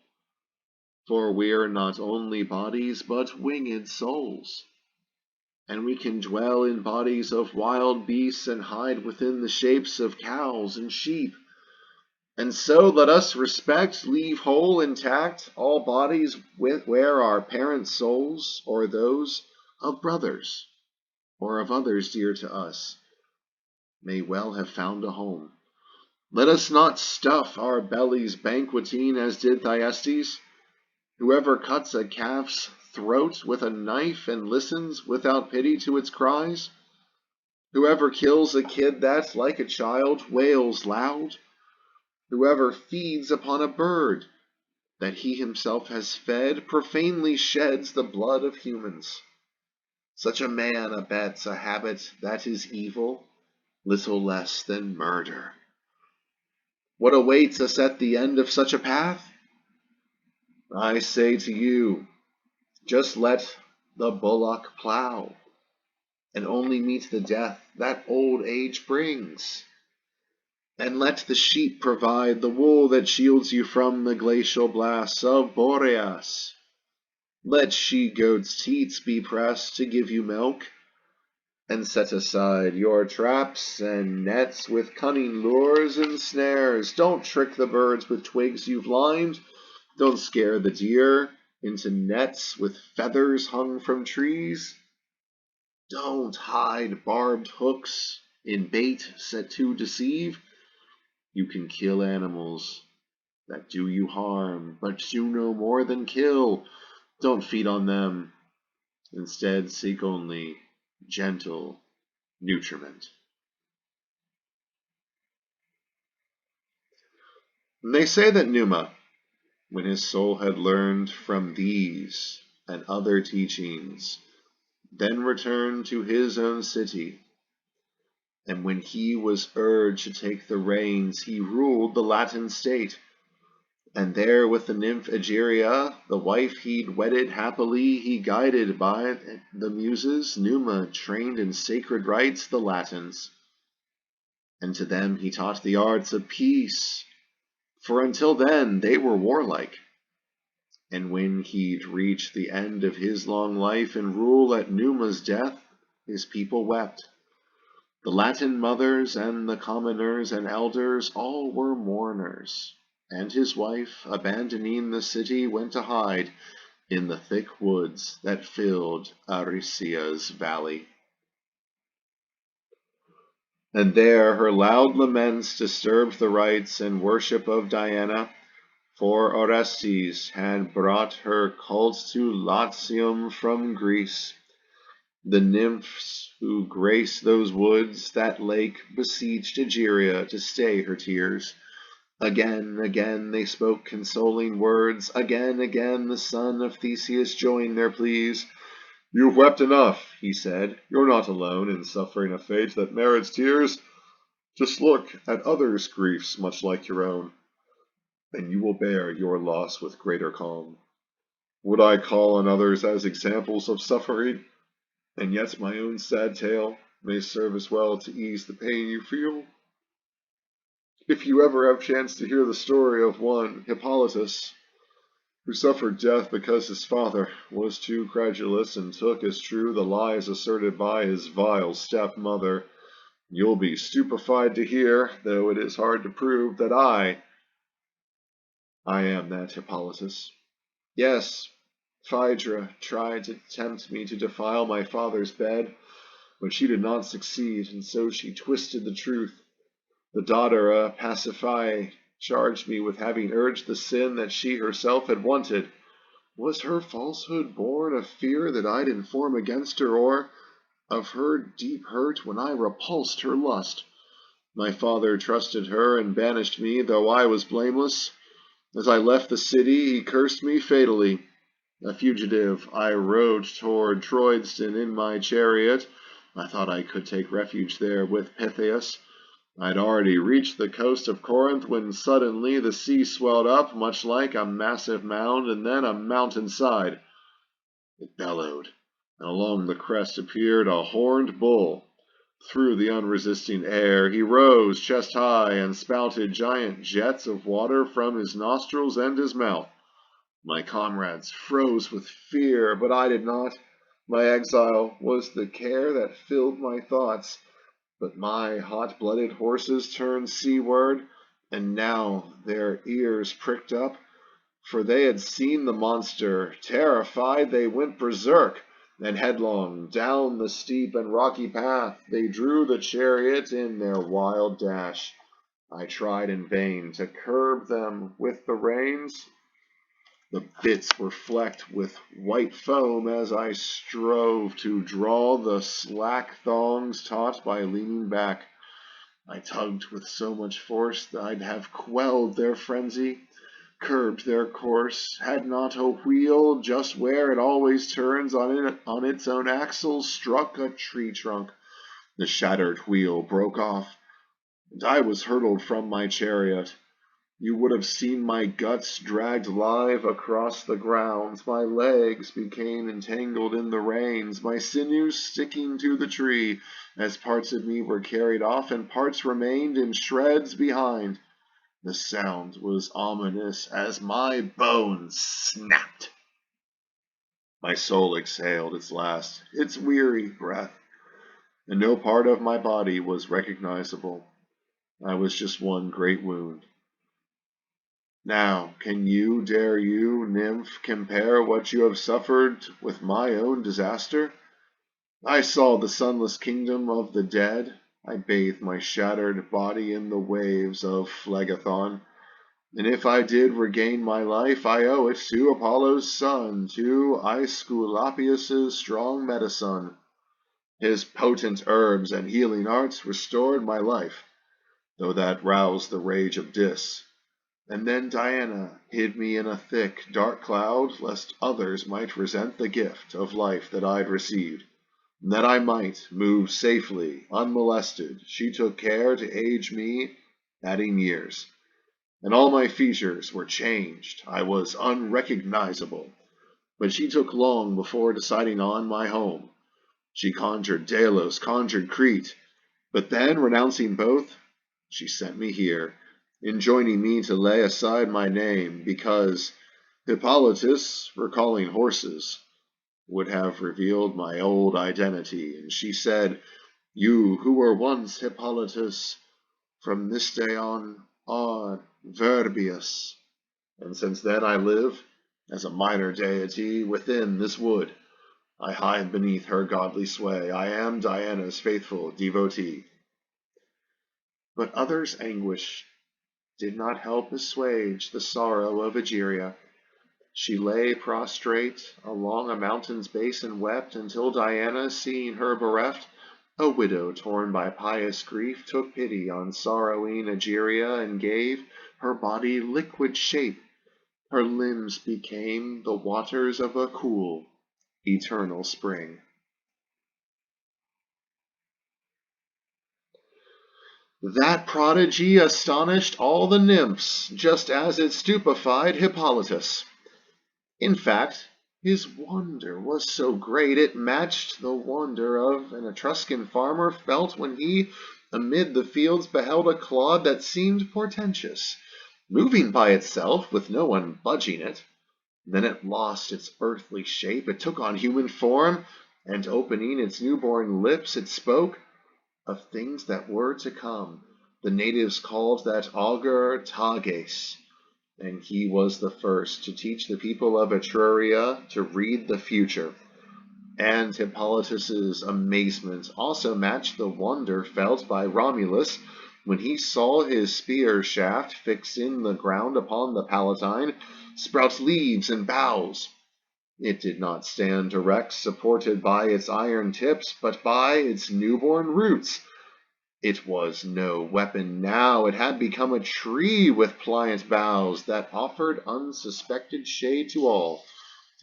For we are not only bodies, but winged souls. And we can dwell in bodies of wild beasts and hide within the shapes of cows and sheep. And so let us leave whole intact all bodies where our parents' souls, or those of brothers, or of others dear to us, may well have found a home. Let us not stuff our bellies banqueting as did Thyestes. Whoever cuts a calf's throat with a knife and listens without pity to its cries, whoever kills a kid that, like a child, wails loud, whoever feeds upon a bird that he himself has fed, profanely sheds the blood of humans. Such a man abets a habit that is evil, little less than murder. What awaits us at the end of such a path? I say to you, just let the bullock plow, and only meet the death that old age brings. And let the sheep provide the wool that shields you from the glacial blasts of Boreas. Let she-goats' teats be pressed to give you milk, and set aside your traps and nets with cunning lures and snares. Don't trick the birds with twigs you've limed. Don't scare the deer into nets with feathers hung from trees. Don't hide barbed hooks in bait set to deceive. You can kill animals that do you harm, but do no more than kill. Don't feed on them. Instead, seek only gentle nutriment. And they say that Numa, when his soul had learned from these and other teachings, then returned to his own city. And when he was urged to take the reins, he ruled the Latin state. And there with the nymph Egeria, the wife he'd wedded happily, he guided by the muses, Numa trained in sacred rites the Latins. And to them he taught the arts of peace, for until then they were warlike. And when he'd reached the end of his long life and rule at Numa's death, his people wept. The Latin mothers and the commoners and elders all were mourners. And his wife, abandoning the city, went to hide in the thick woods that filled Aricia's valley. And there her loud laments disturbed the rites and worship of Diana, for Orestes had brought her cult to Latium from Greece. The nymphs who grace those woods, that lake, beseeched Egeria to stay her tears. Again, again they spoke consoling words. Again, again the son of Theseus joined their pleas. "You've wept enough," he said. "You're not alone in suffering a fate that merits tears. Just look at others' griefs much like your own, and you will bear your loss with greater calm. Would I call on others as examples of suffering, and yet my own sad tale may serve as well to ease the pain you feel? If you ever have chance to hear the story of one Hippolytus, who suffered death because his father was too credulous and took as true the lies asserted by his vile stepmother, you'll be stupefied to hear, though it is hard to prove, that I am that Hippolytus. Yes, Phaedra tried to tempt me to defile my father's bed, but she did not succeed, and so she twisted the truth. The daughter of Pasiphae charged me with having urged the sin that she herself had wanted. Was her falsehood born of fear that I'd inform against her, or of her deep hurt when I repulsed her lust? My father trusted her and banished me, though I was blameless. As I left the city, he cursed me fatally. A fugitive, I rode toward Troedston in my chariot. I thought I could take refuge there with Pythagoras. I'd already reached the coast of Corinth when suddenly the sea swelled up, much like a massive mound, and then a mountainside. It bellowed, and along the crest appeared a horned bull. Through the unresisting air he rose chest high and spouted giant jets of water from his nostrils and his mouth. My comrades froze with fear, but I did not. My exile was the care that filled my thoughts. But my hot-blooded horses turned seaward, and now their ears pricked up, for they had seen the monster. Terrified, they went berserk, and headlong down the steep and rocky path they drew the chariot in their wild dash. I tried in vain to curb them with the reins. The bits were flecked with white foam as I strove to draw the slack thongs taut by leaning back. I tugged with so much force that I'd have quelled their frenzy, curbed their course, had not a wheel, just where it always turns on its own axles, struck a tree trunk. The shattered wheel broke off, and I was hurtled from my chariot. You would have seen my guts dragged live across the ground. My legs became entangled in the reins, my sinews sticking to the tree, as parts of me were carried off and parts remained in shreds behind. The sound was ominous as my bones snapped. My soul exhaled its last, its weary breath, and no part of my body was recognizable. I was just one great wound. Now, dare you, nymph, compare what you have suffered with my own disaster? I saw the sunless kingdom of the dead. I bathed my shattered body in the waves of Phlegethon. And if I did regain my life, I owe it to Apollo's son, to Aesculapius' strong medicine. His potent herbs and healing arts restored my life, though that roused the rage of Dis. And then Diana hid me in a thick, dark cloud, lest others might resent the gift of life that I'd received. And that I might move safely, unmolested, she took care to age me, adding years. And all my features were changed. I was unrecognizable. But she took long before deciding on my home. She conjured Delos, conjured Crete, but then, renouncing both, she sent me here, enjoining me to lay aside my name, because Hippolytus, recalling horses, would have revealed my old identity. And she said, "You who were once Hippolytus, from this day on are Verbius." And since then I live, as a minor deity, within this wood. I hide beneath her godly sway. I am Diana's faithful devotee. But others' anguish did not help assuage the sorrow of Egeria. She lay prostrate along a mountain's base and wept until Diana, seeing her bereft, a widow torn by pious grief, took pity on sorrowing Egeria and gave, her body liquid shape, her limbs became the waters of a cool, eternal spring. That prodigy astonished all the nymphs, just as it stupefied Hippolytus. In fact, his wonder was so great it matched the wonder of an Etruscan farmer felt when he, amid the fields, beheld a clod that seemed portentous, moving by itself with no one budging it. Then it lost its earthly shape, it took on human form, and opening its newborn lips, it spoke of things that were to come. The natives called that augur Tages, and he was the first to teach the people of Etruria to read the future. And Hippolytus's amazement also matched the wonder felt by Romulus when he saw his spear shaft fixed in the ground upon the Palatine sprout leaves and boughs. It did not stand erect, supported by its iron tips, but by its newborn roots. It was no weapon now, it had become a tree with pliant boughs that offered unsuspected shade to all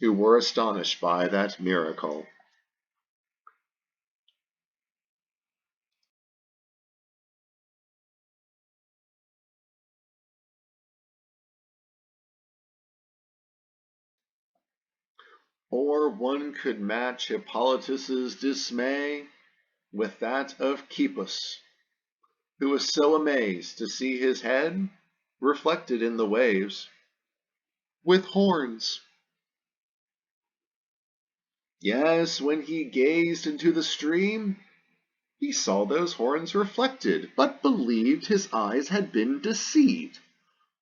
who were astonished by that miracle. Or one could match Hippolytus's dismay with that of Cipus, who was so amazed to see his head reflected in the waves with horns. Yes, when he gazed into the stream, he saw those horns reflected, but believed his eyes had been deceived.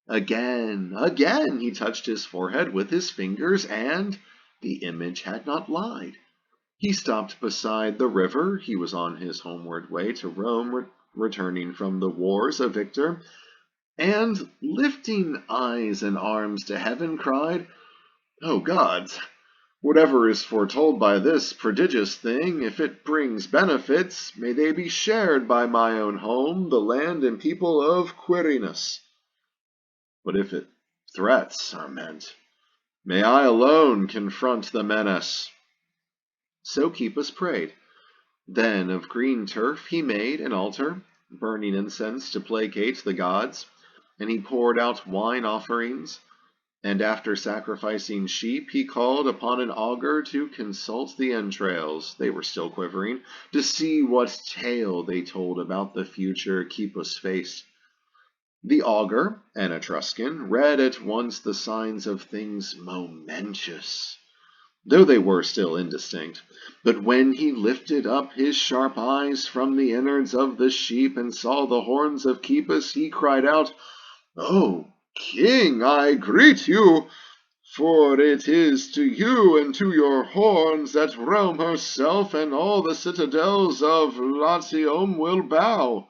Again, he touched his forehead with his fingers, and the image had not lied. He stopped beside the river. He was on his homeward way to Rome, returning from the wars a victor, and lifting eyes and arms to heaven, cried, "O gods! Whatever is foretold by this prodigious thing, if it brings benefits, may they be shared by my own home, the land and people of Quirinus. But if it threats are meant, may I alone confront the menace." So Cipus prayed. Then of green turf he made an altar, burning incense to placate the gods, and he poured out wine offerings. And after sacrificing sheep, he called upon an augur to consult the entrails. They were still quivering, to see what tale they told about the future Cipus faced. The augur, an Etruscan, read at once the signs of things momentous, though they were still indistinct. But when he lifted up his sharp eyes from the innards of the sheep and saw the horns of Cipus, he cried out, "O king, I greet you, for it is to you and to your horns that Rome herself and all the citadels of Latium will bow.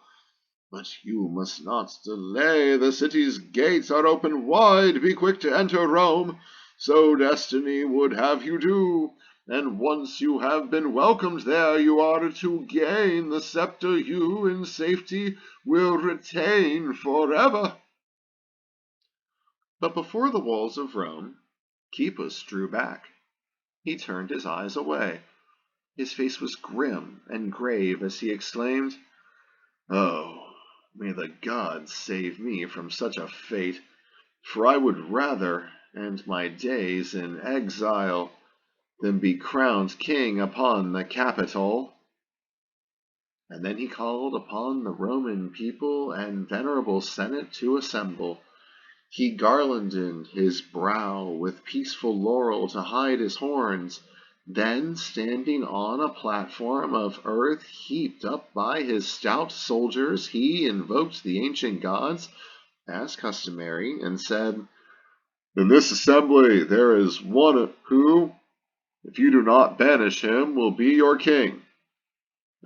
But you must not delay, the city's gates are open wide, be quick to enter Rome, so destiny would have you do, and once you have been welcomed there, you are to gain the scepter you in safety will retain forever." But before the walls of Rome, Cipus drew back. He turned his eyes away. His face was grim and grave as he exclaimed, "Oh, may the gods save me from such a fate, for I would rather end my days in exile than be crowned king upon the Capitol." And then he called upon the Roman people and venerable Senate to assemble. He garlanded his brow with peaceful laurel to hide his horns. Then, standing on a platform of earth heaped up by his stout soldiers, he invoked the ancient gods, as customary, and said, "In this assembly there is one who, if you do not banish him, will be your king.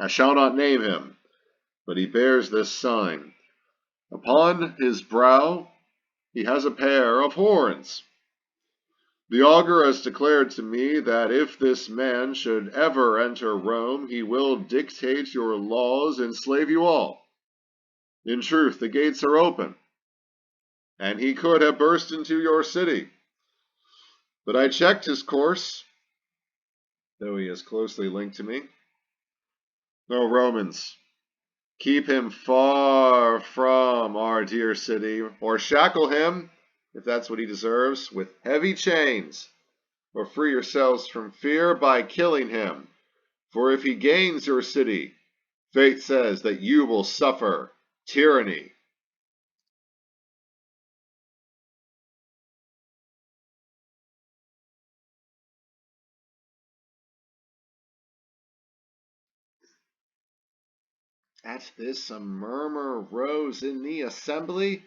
I shall not name him, but he bears this sign. Upon his brow he has a pair of horns. The augur has declared to me that if this man should ever enter Rome, he will dictate your laws and slave you all. In truth, the gates are open. and he could have burst into your city. But I checked his course, though he is closely linked to me. O Romans, keep him far from our dear city, or shackle him, if that's what he deserves, with heavy chains, or free yourselves from fear by killing him. For if he gains your city, fate says that you will suffer tyranny. At this a murmur rose in the assembly,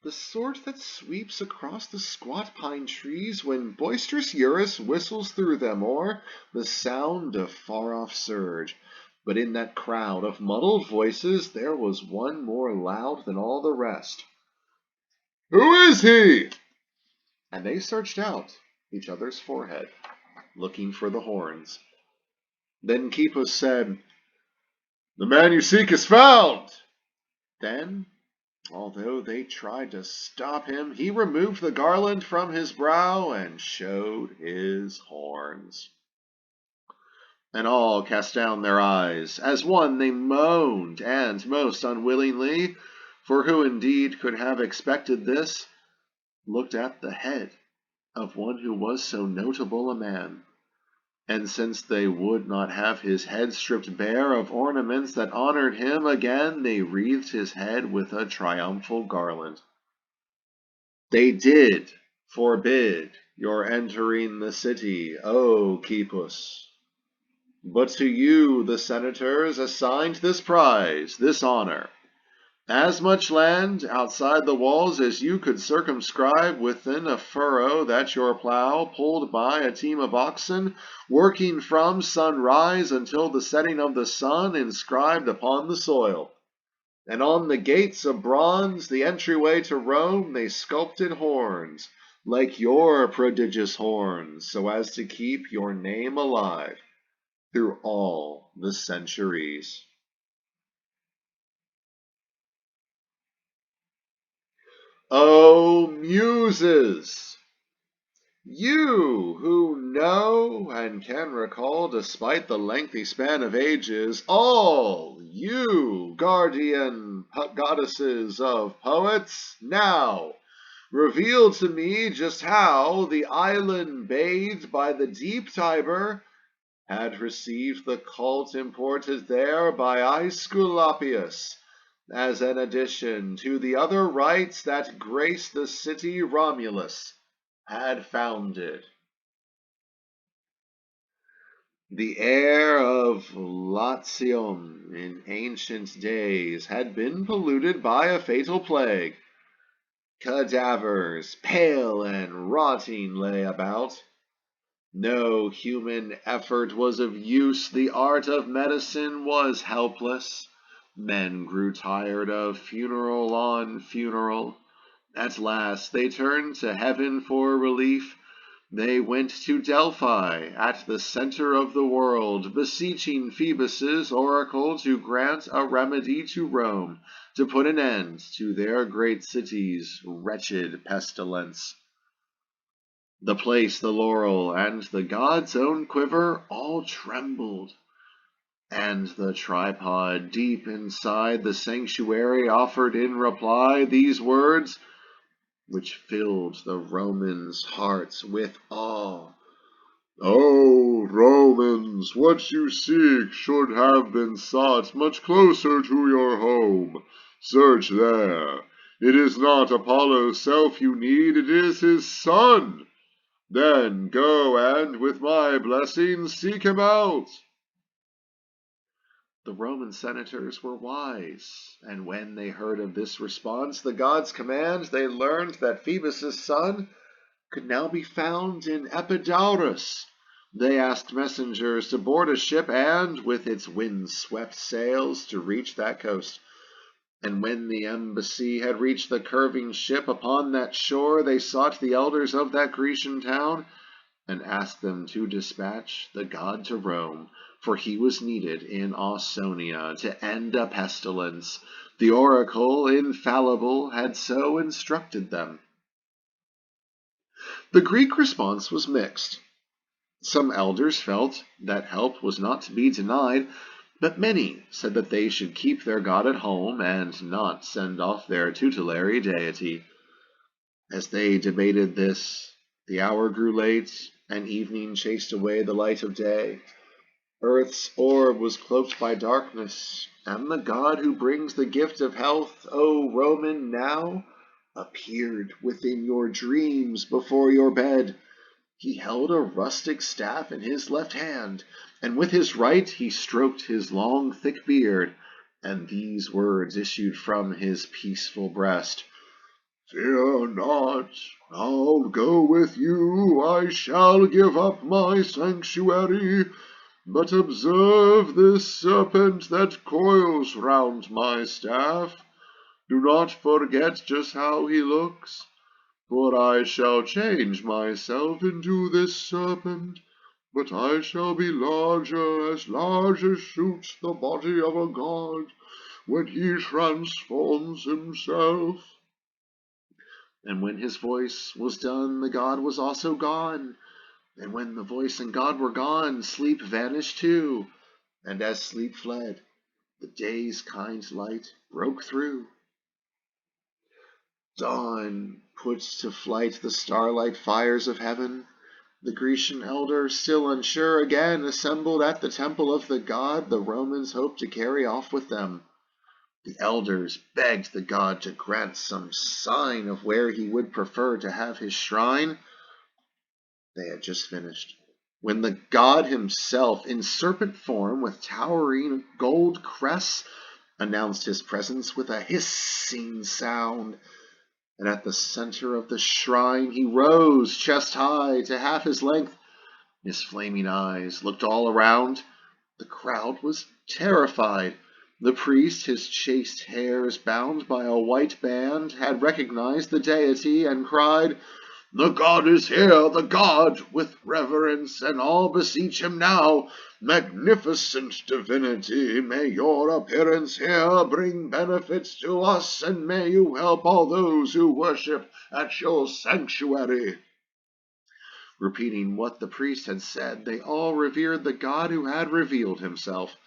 the sort that sweeps across the squat pine trees when boisterous Eurus whistles through them, or the sound of far-off surge. But in that crowd of muddled voices there was one more loud than all the rest. "Who is he?" And they searched out each other's forehead, looking for the horns. Then Cipus said, "The man you seek is found." Then, although they tried to stop him, he removed the garland from his brow and showed his horns. And all cast down their eyes. As one they moaned, and most unwillingly, for who indeed could have expected this, looked at the head of one who was so notable a man. And since they would not have his head stripped bare of ornaments that honored him, again they wreathed his head with a triumphal garland. They did forbid your entering the city, O Cipus. But to you the senators assigned this prize, this honor. As much land outside the walls as you could circumscribe within a furrow that your plow, pulled by a team of oxen, working from sunrise until the setting of the sun, inscribed upon the soil. And on the gates of bronze, the entryway to Rome, they sculpted horns, like your prodigious horns, so as to keep your name alive through all the centuries. O Muses! You who know and can recall, despite the lengthy span of ages, all you guardian goddesses of poets, now reveal to me just how the island bathed by the deep Tiber had received the cult imported there by Aesculapius, as an addition to the other rites that graced the city Romulus had founded. The air of Latium in ancient days had been polluted by a fatal plague. Cadavers, pale and rotting, lay about. No human effort was of use, the art of medicine was helpless. Men grew tired of funeral on funeral. At last they turned to heaven for relief. They went to Delphi, at the center of the world, beseeching Phoebus's oracle to grant a remedy to Rome, to put an end to their great city's wretched pestilence. The place, the laurel, and the god's own quiver all trembled, and the tripod deep inside the sanctuary offered in reply these words, which filled the Romans' hearts with awe. "O Romans, what you seek should have been sought much closer to your home. Search there. It is not Apollo's self you need, it is his son. Then go and, with my blessing, seek him out." The Roman senators were wise, and when they heard of this response, the gods' command, they learned that Phoebus' son could now be found in Epidaurus. They asked messengers to board a ship and, with its wind-swept sails, to reach that coast. And when the embassy had reached the curving ship upon that shore, they sought the elders of that Grecian town, and asked them to dispatch the god to Rome, for he was needed in Ausonia to end a pestilence. The oracle, infallible, had so instructed them. The Greek response was mixed. Some elders felt that help was not to be denied, but many said that they should keep their god at home and not send off their tutelary deity. As they debated this, the hour grew late, and evening chased away the light of day. Earth's orb was cloaked by darkness, and the god who brings the gift of health, O Roman, now appeared within your dreams before your bed. He held a rustic staff in his left hand, and with his right he stroked his long thick beard, and these words issued from his peaceful breast: "Fear not, I'll go with you, I shall give up my sanctuary, but observe this serpent that coils round my staff. Do not forget just how he looks, for I shall change myself into this serpent, but I shall be large as suits the body of a god when he transforms himself." And when his voice was done, the god was also gone. And when the voice and God were gone, sleep vanished too. And as sleep fled, the day's kind light broke through. Dawn puts to flight the starlight fires of heaven. The Grecian elders, still unsure, again assembled at the temple of the god the Romans hoped to carry off with them. The elders begged the god to grant some sign of where he would prefer to have his shrine. They had just finished when the god himself, in serpent form with towering gold crests, announced his presence with a hissing sound. And at the center of the shrine he rose, chest high, to half his length. His flaming eyes looked all around. The crowd was terrified. The priest, his chaste hairs bound by a white band, had recognized the deity and cried, "The god is here, the god!" with reverence, and all beseech him now, "Magnificent divinity, may your appearance here bring benefits to us, and may you help all those who worship at your sanctuary." Repeating what the priest had said, they all revered the god who had revealed himself.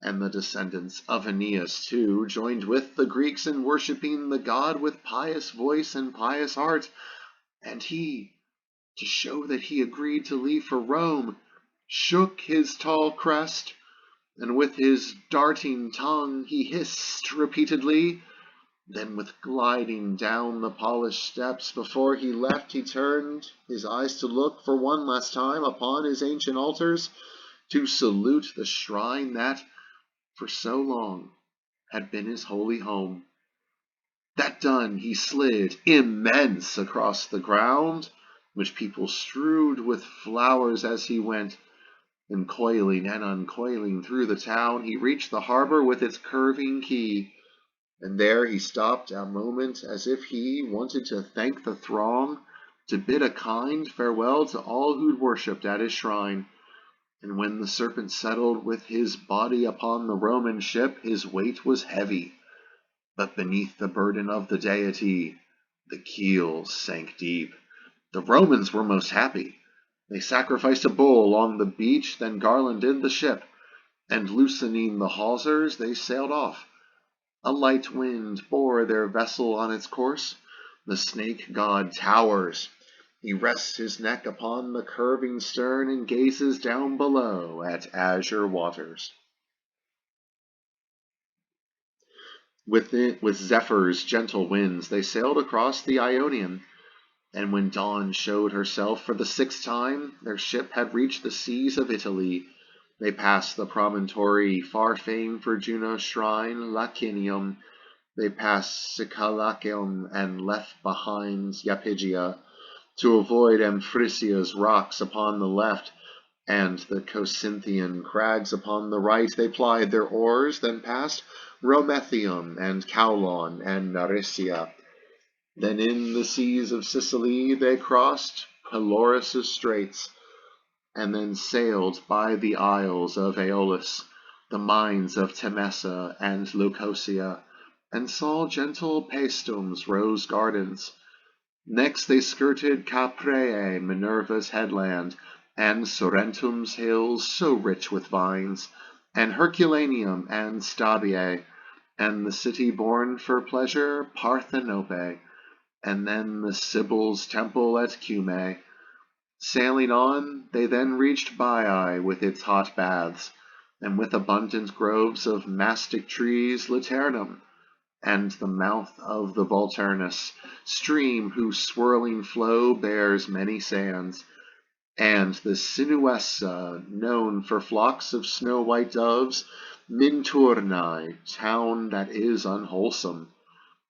And the descendants of Aeneas, too, joined with the Greeks in worshipping the god with pious voice and pious heart. And he, to show that he agreed to leave for Rome, shook his tall crest, and with his darting tongue he hissed repeatedly. Then, with gliding down the polished steps, before he left, he turned his eyes to look for one last time upon his ancient altars, to salute the shrine that, for so long, had been his holy home. That done, he slid, immense, across the ground, which people strewed with flowers as he went, and coiling and uncoiling through the town, he reached the harbor with its curving quay. And there he stopped a moment, as if he wanted to thank the throng, to bid a kind farewell to all who'd worshipped at his shrine. And when the serpent settled with his body upon the Roman ship, his weight was heavy. But beneath the burden of the deity, the keel sank deep. The Romans were most happy. They sacrificed a bull along the beach, then garlanded the ship, and loosening the hawsers, they sailed off. A light wind bore their vessel on its course. The snake god towers. He rests his neck upon the curving stern and gazes down below at azure waters. With Zephyr's gentle winds, they sailed across the Ionian, and when dawn showed herself for the 6th time, their ship had reached the seas of Italy. They passed the promontory far famed for Juno's shrine, Lacinium. They passed Sicalacium and left behind Iapegia, to avoid Amphrisia's rocks upon the left, and the Cosinthian crags upon the right. They plied their oars, then passed Romethium and Caulon and Naricia. Then in the seas of Sicily they crossed Pelorus' straits, and then sailed by the isles of Aeolus, the mines of Temesa and Leucosia, and saw gentle Paestum's rose gardens. Next they skirted Capreae, Minerva's headland, and Sorrentum's hills so rich with vines, and Herculaneum and Stabiae, and the city born for pleasure, Parthenope, and then the Sibyl's temple at Cumae. Sailing on, they then reached Baiae with its hot baths, and with abundant groves of mastic trees Laternum, and the mouth of the Vulturnus, stream whose swirling flow bears many sands, and the Sinuessa, known for flocks of snow-white doves, Minturnae, town that is unwholesome,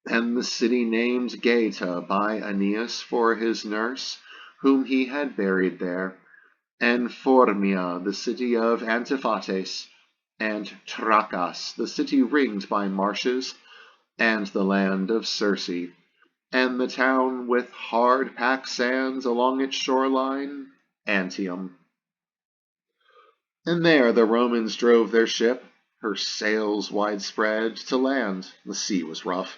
and the city named Gaeta by Aeneas for his nurse, whom he had buried there, and Formia, the city of Antiphates, and Trachas, the city ringed by marshes, and the land of Circe, and the town with hard-packed sands along its shoreline, Antium. And there the Romans drove their ship, her sails widespread, to land. The sea was rough,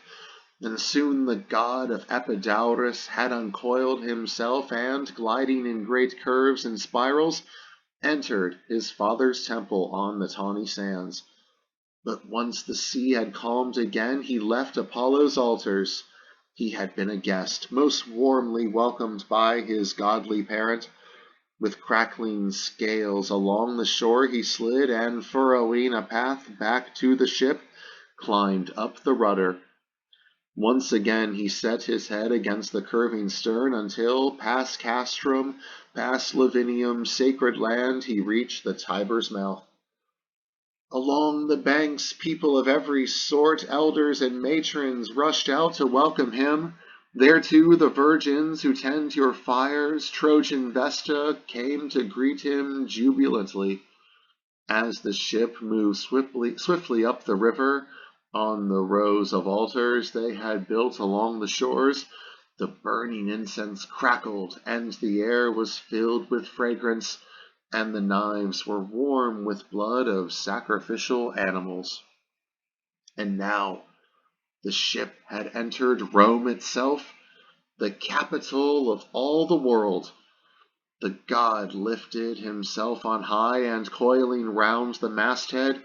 and soon the god of Epidaurus had uncoiled himself, and, gliding in great curves and spirals, entered his father's temple on the tawny sands. But once the sea had calmed again, he left Apollo's altars. He had been a guest, most warmly welcomed by his godly parent. With crackling scales along the shore he slid, and furrowing a path back to the ship, climbed up the rudder. Once again he set his head against the curving stern, until, past Castrum, past Lavinium's sacred land, he reached the Tiber's mouth. Along the banks, people of every sort, elders and matrons, rushed out to welcome him. There, too, the virgins who tend your fires, Trojan Vesta, came to greet him jubilantly. As the ship moved swiftly up the river, on the rows of altars they had built along the shores, the burning incense crackled, and the air was filled with fragrance, and the knives were warm with blood of sacrificial animals. And now the ship had entered Rome itself, the capital of all the world. The god lifted himself on high, and coiling round the masthead,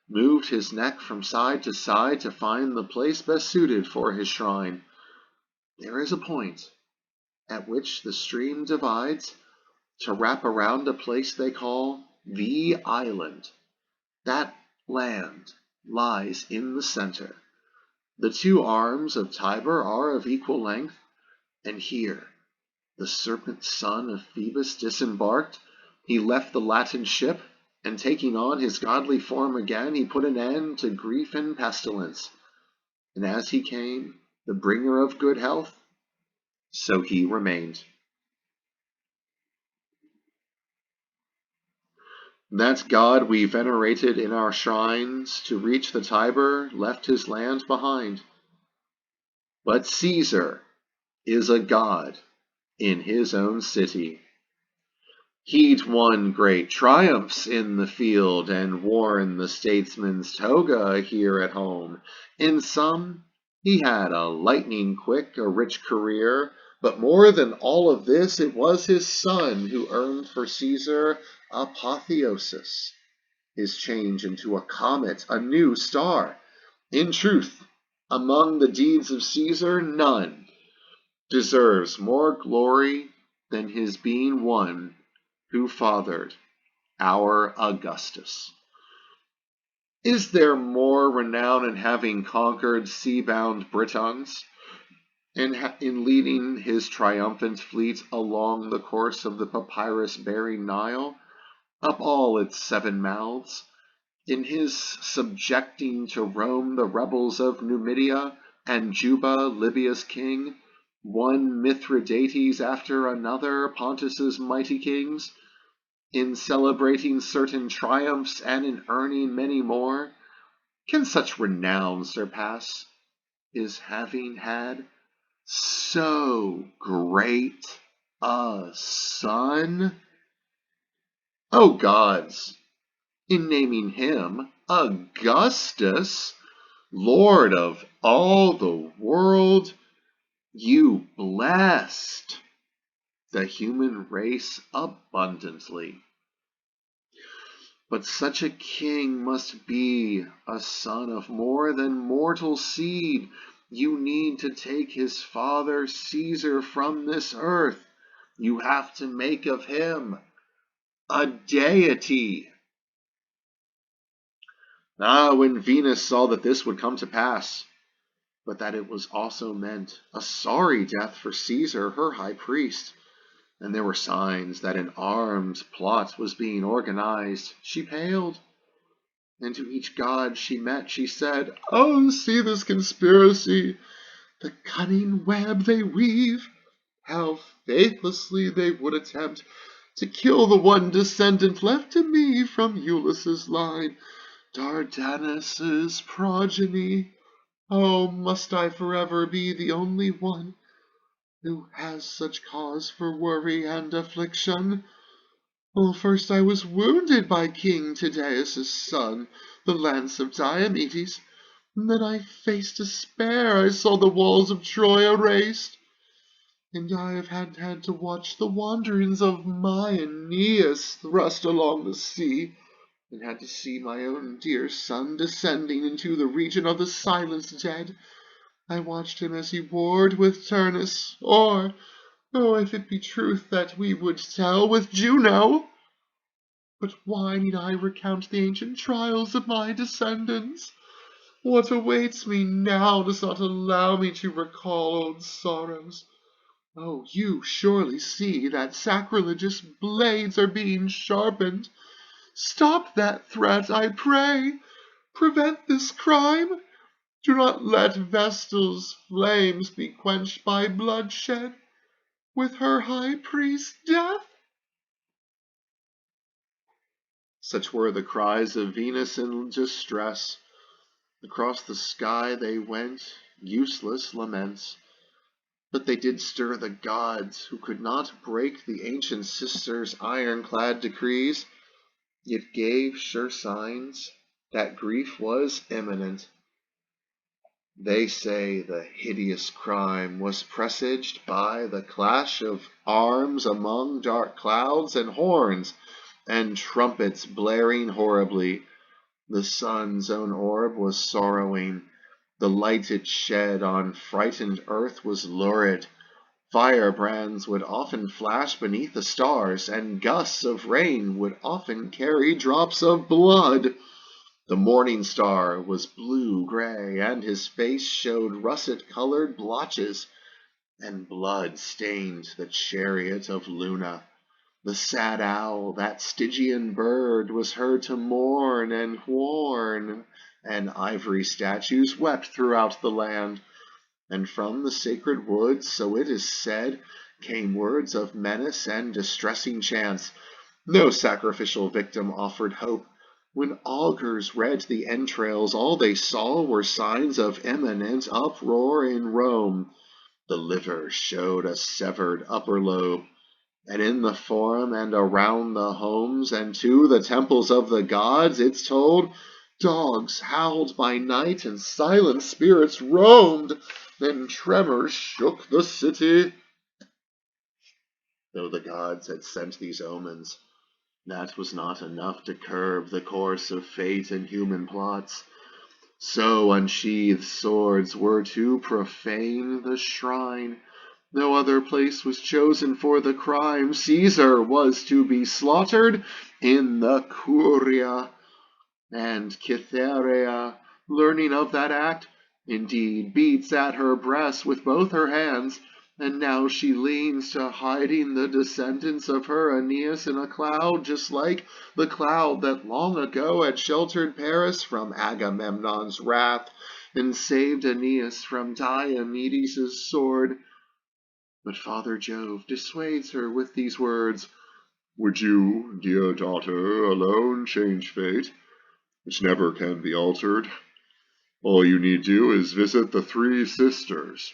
moved his neck from side to side to find the place best suited for his shrine. There is a point at which the stream divides, to wrap around a place they call the island. That land lies in the center. The two arms of Tiber are of equal length, and here the serpent son of Phoebus disembarked. He left the Latin ship, and taking on his godly form again, he put an end to grief and pestilence. And as he came, the bringer of good health, so he remained. That god we venerated in our shrines, to reach the Tiber, left his land behind. But Caesar is a god in his own city. He'd won great triumphs in the field, and worn the statesman's toga here at home. In sum, he had a lightning-quick, a rich career, but more than all of this, it was his son who earned for Caesar apotheosis, his change into a comet, a new star. In truth, among the deeds of Caesar, none deserves more glory than his being one who fathered our Augustus. Is there more renown in having conquered sea-bound Britons, in leading his triumphant fleet along the course of the papyrus-bearing Nile, up all its 7 mouths, in his subjecting to Rome the rebels of Numidia, and Juba, Libya's king, one Mithridates after another, Pontus's mighty kings, in celebrating certain triumphs, and in earning many more? Can such renown surpass his having had so great A son? O gods, in naming him Augustus, Lord of all the world, you blessed the human race abundantly. But such a king must be a son of more than mortal seed. You need to take his father Caesar from this earth. You have to make of him a deity. When Venus saw that this would come to pass, but that it was also meant a sorry death for Caesar, her high priest, and there were signs that an armed plot was being organized, she paled. And to each god she met, she said, "Oh, see this conspiracy, the cunning web they weave. How faithlessly they would attempt to kill the one descendant left to me from Ulysses' line, Dardanus' progeny. Oh, must I forever be the only one who has such cause for worry and affliction? Well, first I was wounded by King Tydeus' son, the lance of Diomedes, and then I faced despair. I saw the walls of Troy erased, and I have had to watch the wanderings of my Aeneas thrust along the sea, and had to see my own dear son descending into the region of the silenced dead. I watched him as he warred with Turnus, or, if it be truth that we would tell, with Juno. But why need I recount the ancient trials of my descendants? What awaits me now does not allow me to recall old sorrows. Oh, you surely see that sacrilegious blades are being sharpened. Stop that threat, I pray. Prevent this crime. Do not let Vestal's flames be quenched by bloodshed, with her high priest's death." Such were the cries of Venus in distress. Across the sky they went, useless laments. But they did stir the gods, who could not break the ancient sisters' ironclad decrees, yet gave sure signs that grief was imminent. They say the hideous crime was presaged by the clash of arms among dark clouds and horns, and trumpets blaring horribly. The sun's own orb was sorrowing. The light it shed on frightened earth was lurid. Firebrands would often flash beneath the stars, and gusts of rain would often carry drops of blood. The morning star was blue-gray, and his face showed russet-colored blotches, and blood stained the chariot of Luna. The sad owl, that Stygian bird, was heard to mourn and warn, and ivory statues wept throughout the land. And from the sacred woods, so it is said, came words of menace and distressing chants. No sacrificial victim offered hope. When augurs read the entrails, all they saw were signs of imminent uproar in Rome. The liver showed a severed upper lobe, and in the forum and around the homes and to the temples of the gods, it's told, dogs howled by night and silent spirits roamed. Then tremors shook the city. Though the gods had sent these omens, that was not enough to curb the course of fate and human plots. So unsheathed swords were to profane the shrine. No other place was chosen for the crime. Caesar was to be slaughtered in the Curia. And Cytherea, learning of that act, indeed beats at her breast with both her hands, and now she leans to hiding the descendants of her Aeneas in a cloud, just like the cloud that long ago had sheltered Paris from Agamemnon's wrath and saved Aeneas from Diomedes' sword. But Father Jove dissuades her with these words, "Would you, dear daughter, alone change fate, which never can be altered? All you need do is visit the three sisters.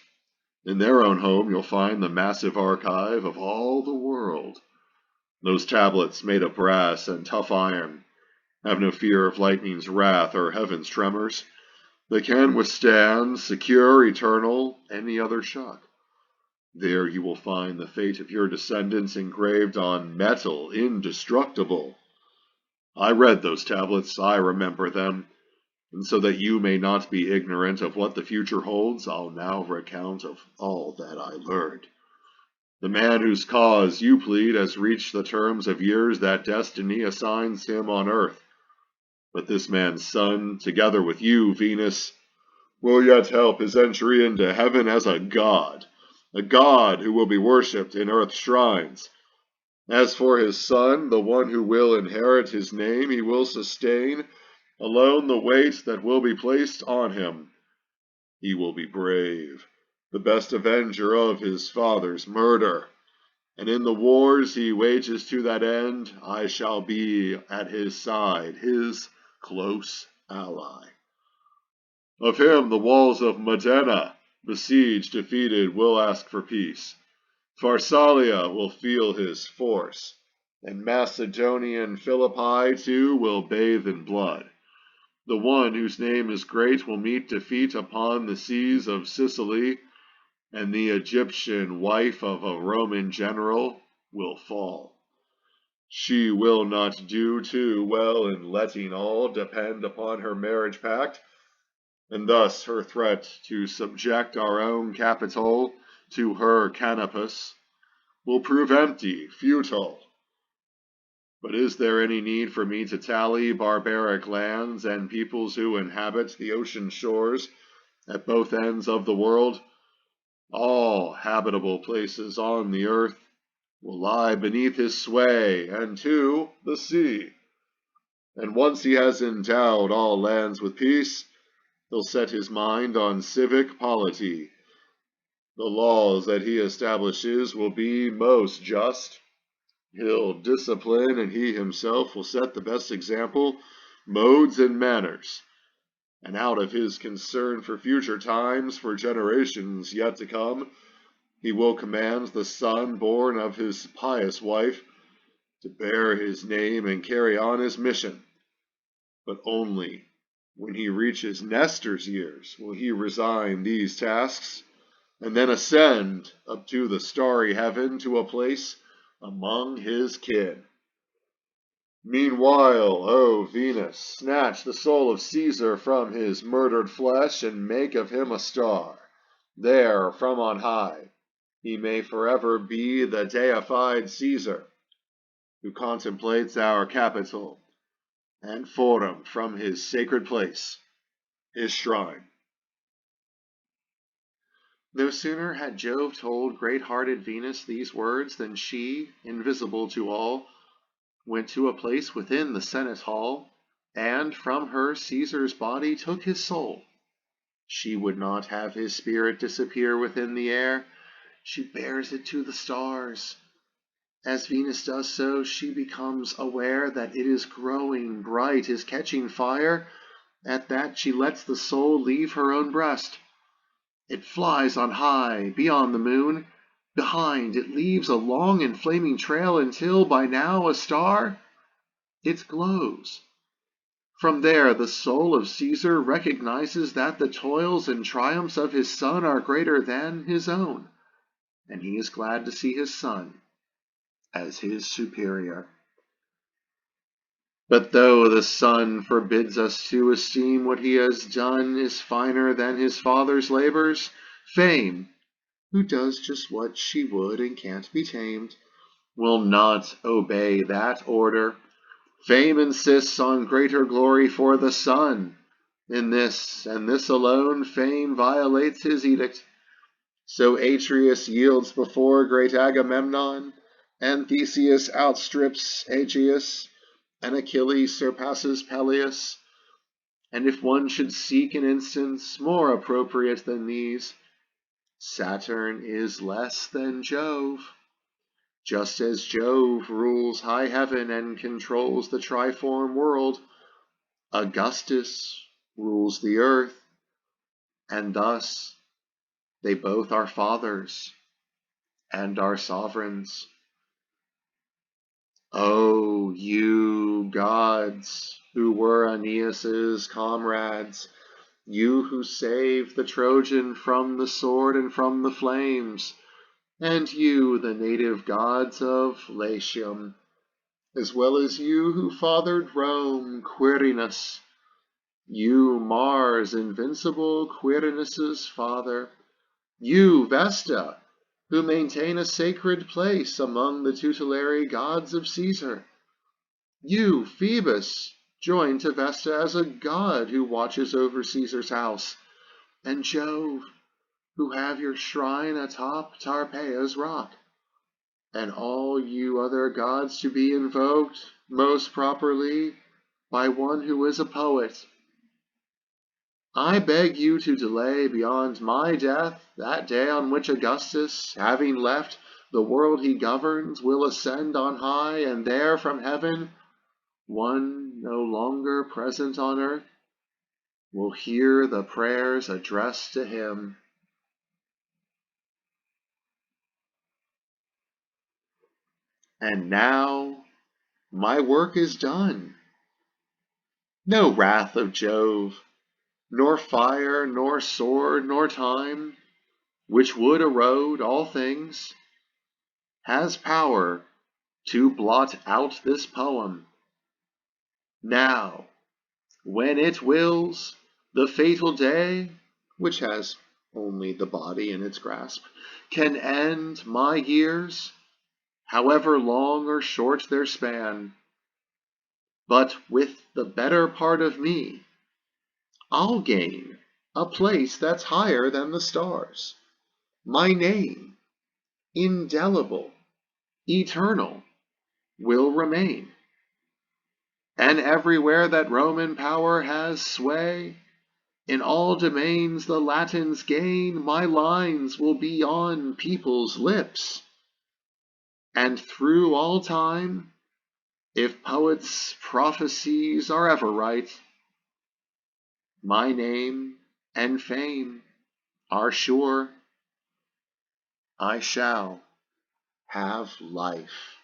In their own home you'll find the massive archive of all the world. Those tablets, made of brass and tough iron, have no fear of lightning's wrath or heaven's tremors. They can withstand, secure, eternal, any other shock. There you will find the fate of your descendants engraved on metal indestructible. I read those tablets, I remember them, and so that you may not be ignorant of what the future holds, I'll now recount of all that I learned. The man whose cause you plead has reached the terms of years that destiny assigns him on earth. But this man's son, together with you, Venus, will yet help his entry into heaven as a god who will be worshipped in earth's shrines. As for his son, the one who will inherit his name, he will sustain alone the weight that will be placed on him. He will be brave, the best avenger of his father's murder, and in the wars he wages to that end, I shall be at his side, his close ally. Of him the walls of Modena, besieged, defeated, will ask for peace. Pharsalia will feel his force, and Macedonian Philippi too will bathe in blood. The one whose name is great will meet defeat upon the seas of Sicily, and the Egyptian wife of a Roman general will fall. She will not do too well in letting all depend upon her marriage pact, and thus her threat to subject our own capital to her canopus will prove empty, futile. But is there any need for me to tally barbaric lands and peoples who inhabit the ocean shores at both ends of the world? All habitable places on the earth will lie beneath his sway and to the sea. And once he has endowed all lands with peace, he'll set his mind on civic polity. The laws that he establishes will be most just. He'll discipline, and he himself will set the best example, modes, and manners. And out of his concern for future times, for generations yet to come, he will command the son born of his pious wife to bear his name and carry on his mission. But only when he reaches Nestor's years will he resign these tasks, and then ascend up to the starry heaven to a place among his kin. Meanwhile, O Venus, snatch the soul of Caesar from his murdered flesh and make of him a star. There, from on high, he may forever be the deified Caesar, who contemplates our capital and forum from his sacred place, his shrine. No sooner had Jove told great-hearted Venus these words than she, invisible to all, went to a place within the Senate hall, and from her Caesar's body took his soul. She would not have his spirit disappear within the air. She bears it to the stars. As Venus does so, she becomes aware that it is growing bright, is catching fire. At that she lets the soul leave her own breast. It flies on high, beyond the moon. Behind, it leaves a long and flaming trail until, by now a star, it glows. From there, the soul of Caesar recognizes that the toils and triumphs of his son are greater than his own, and he is glad to see his son as his superior. But though the son forbids us to esteem what he has done is finer than his father's labors, Fame, who does just what she would and can't be tamed, will not obey that order. Fame insists on greater glory for the son. In this, and this alone, Fame violates his edict. So Atreus yields before great Agamemnon, and Theseus outstrips Aegeus, and Achilles surpasses Peleus. And if one should seek an instance more appropriate than these, Saturn is less than Jove. Just as Jove rules high heaven and controls the triform world, Augustus rules the earth, and thus They both are fathers and are sovereigns. O you gods, who were Aeneas's comrades, you who saved the Trojan from the sword and from the flames, and you, the native gods of Latium, as well as you who fathered Rome, Quirinus, you, Mars, invincible Quirinus's father, you, Vesta, who maintain a sacred place among the tutelary gods of Caesar, you, Phoebus, joined to Vesta as a god who watches over Caesar's house, and Jove, who have your shrine atop Tarpeia's rock, and all you other gods to be invoked most properly by one who is a poet. I beg you to delay beyond my death that day on which Augustus, having left the world he governs, will ascend on high, and there from heaven, one no longer present on earth, will hear the prayers addressed to him. And now my work is done. No wrath of Jove, nor fire, nor sword, nor time, which would erode all things, has power to blot out this poem. Now, when it wills, the fatal day, which has only the body in its grasp, can end my years, however long or short their span. But with the better part of me, I'll gain a place that's higher than the stars. My name, indelible, eternal, will remain. And everywhere that Roman power has sway, in all domains the Latins gain, my lines will be on people's lips. And through all time, if poets' prophecies are ever right, my name and fame are sure. I shall have life.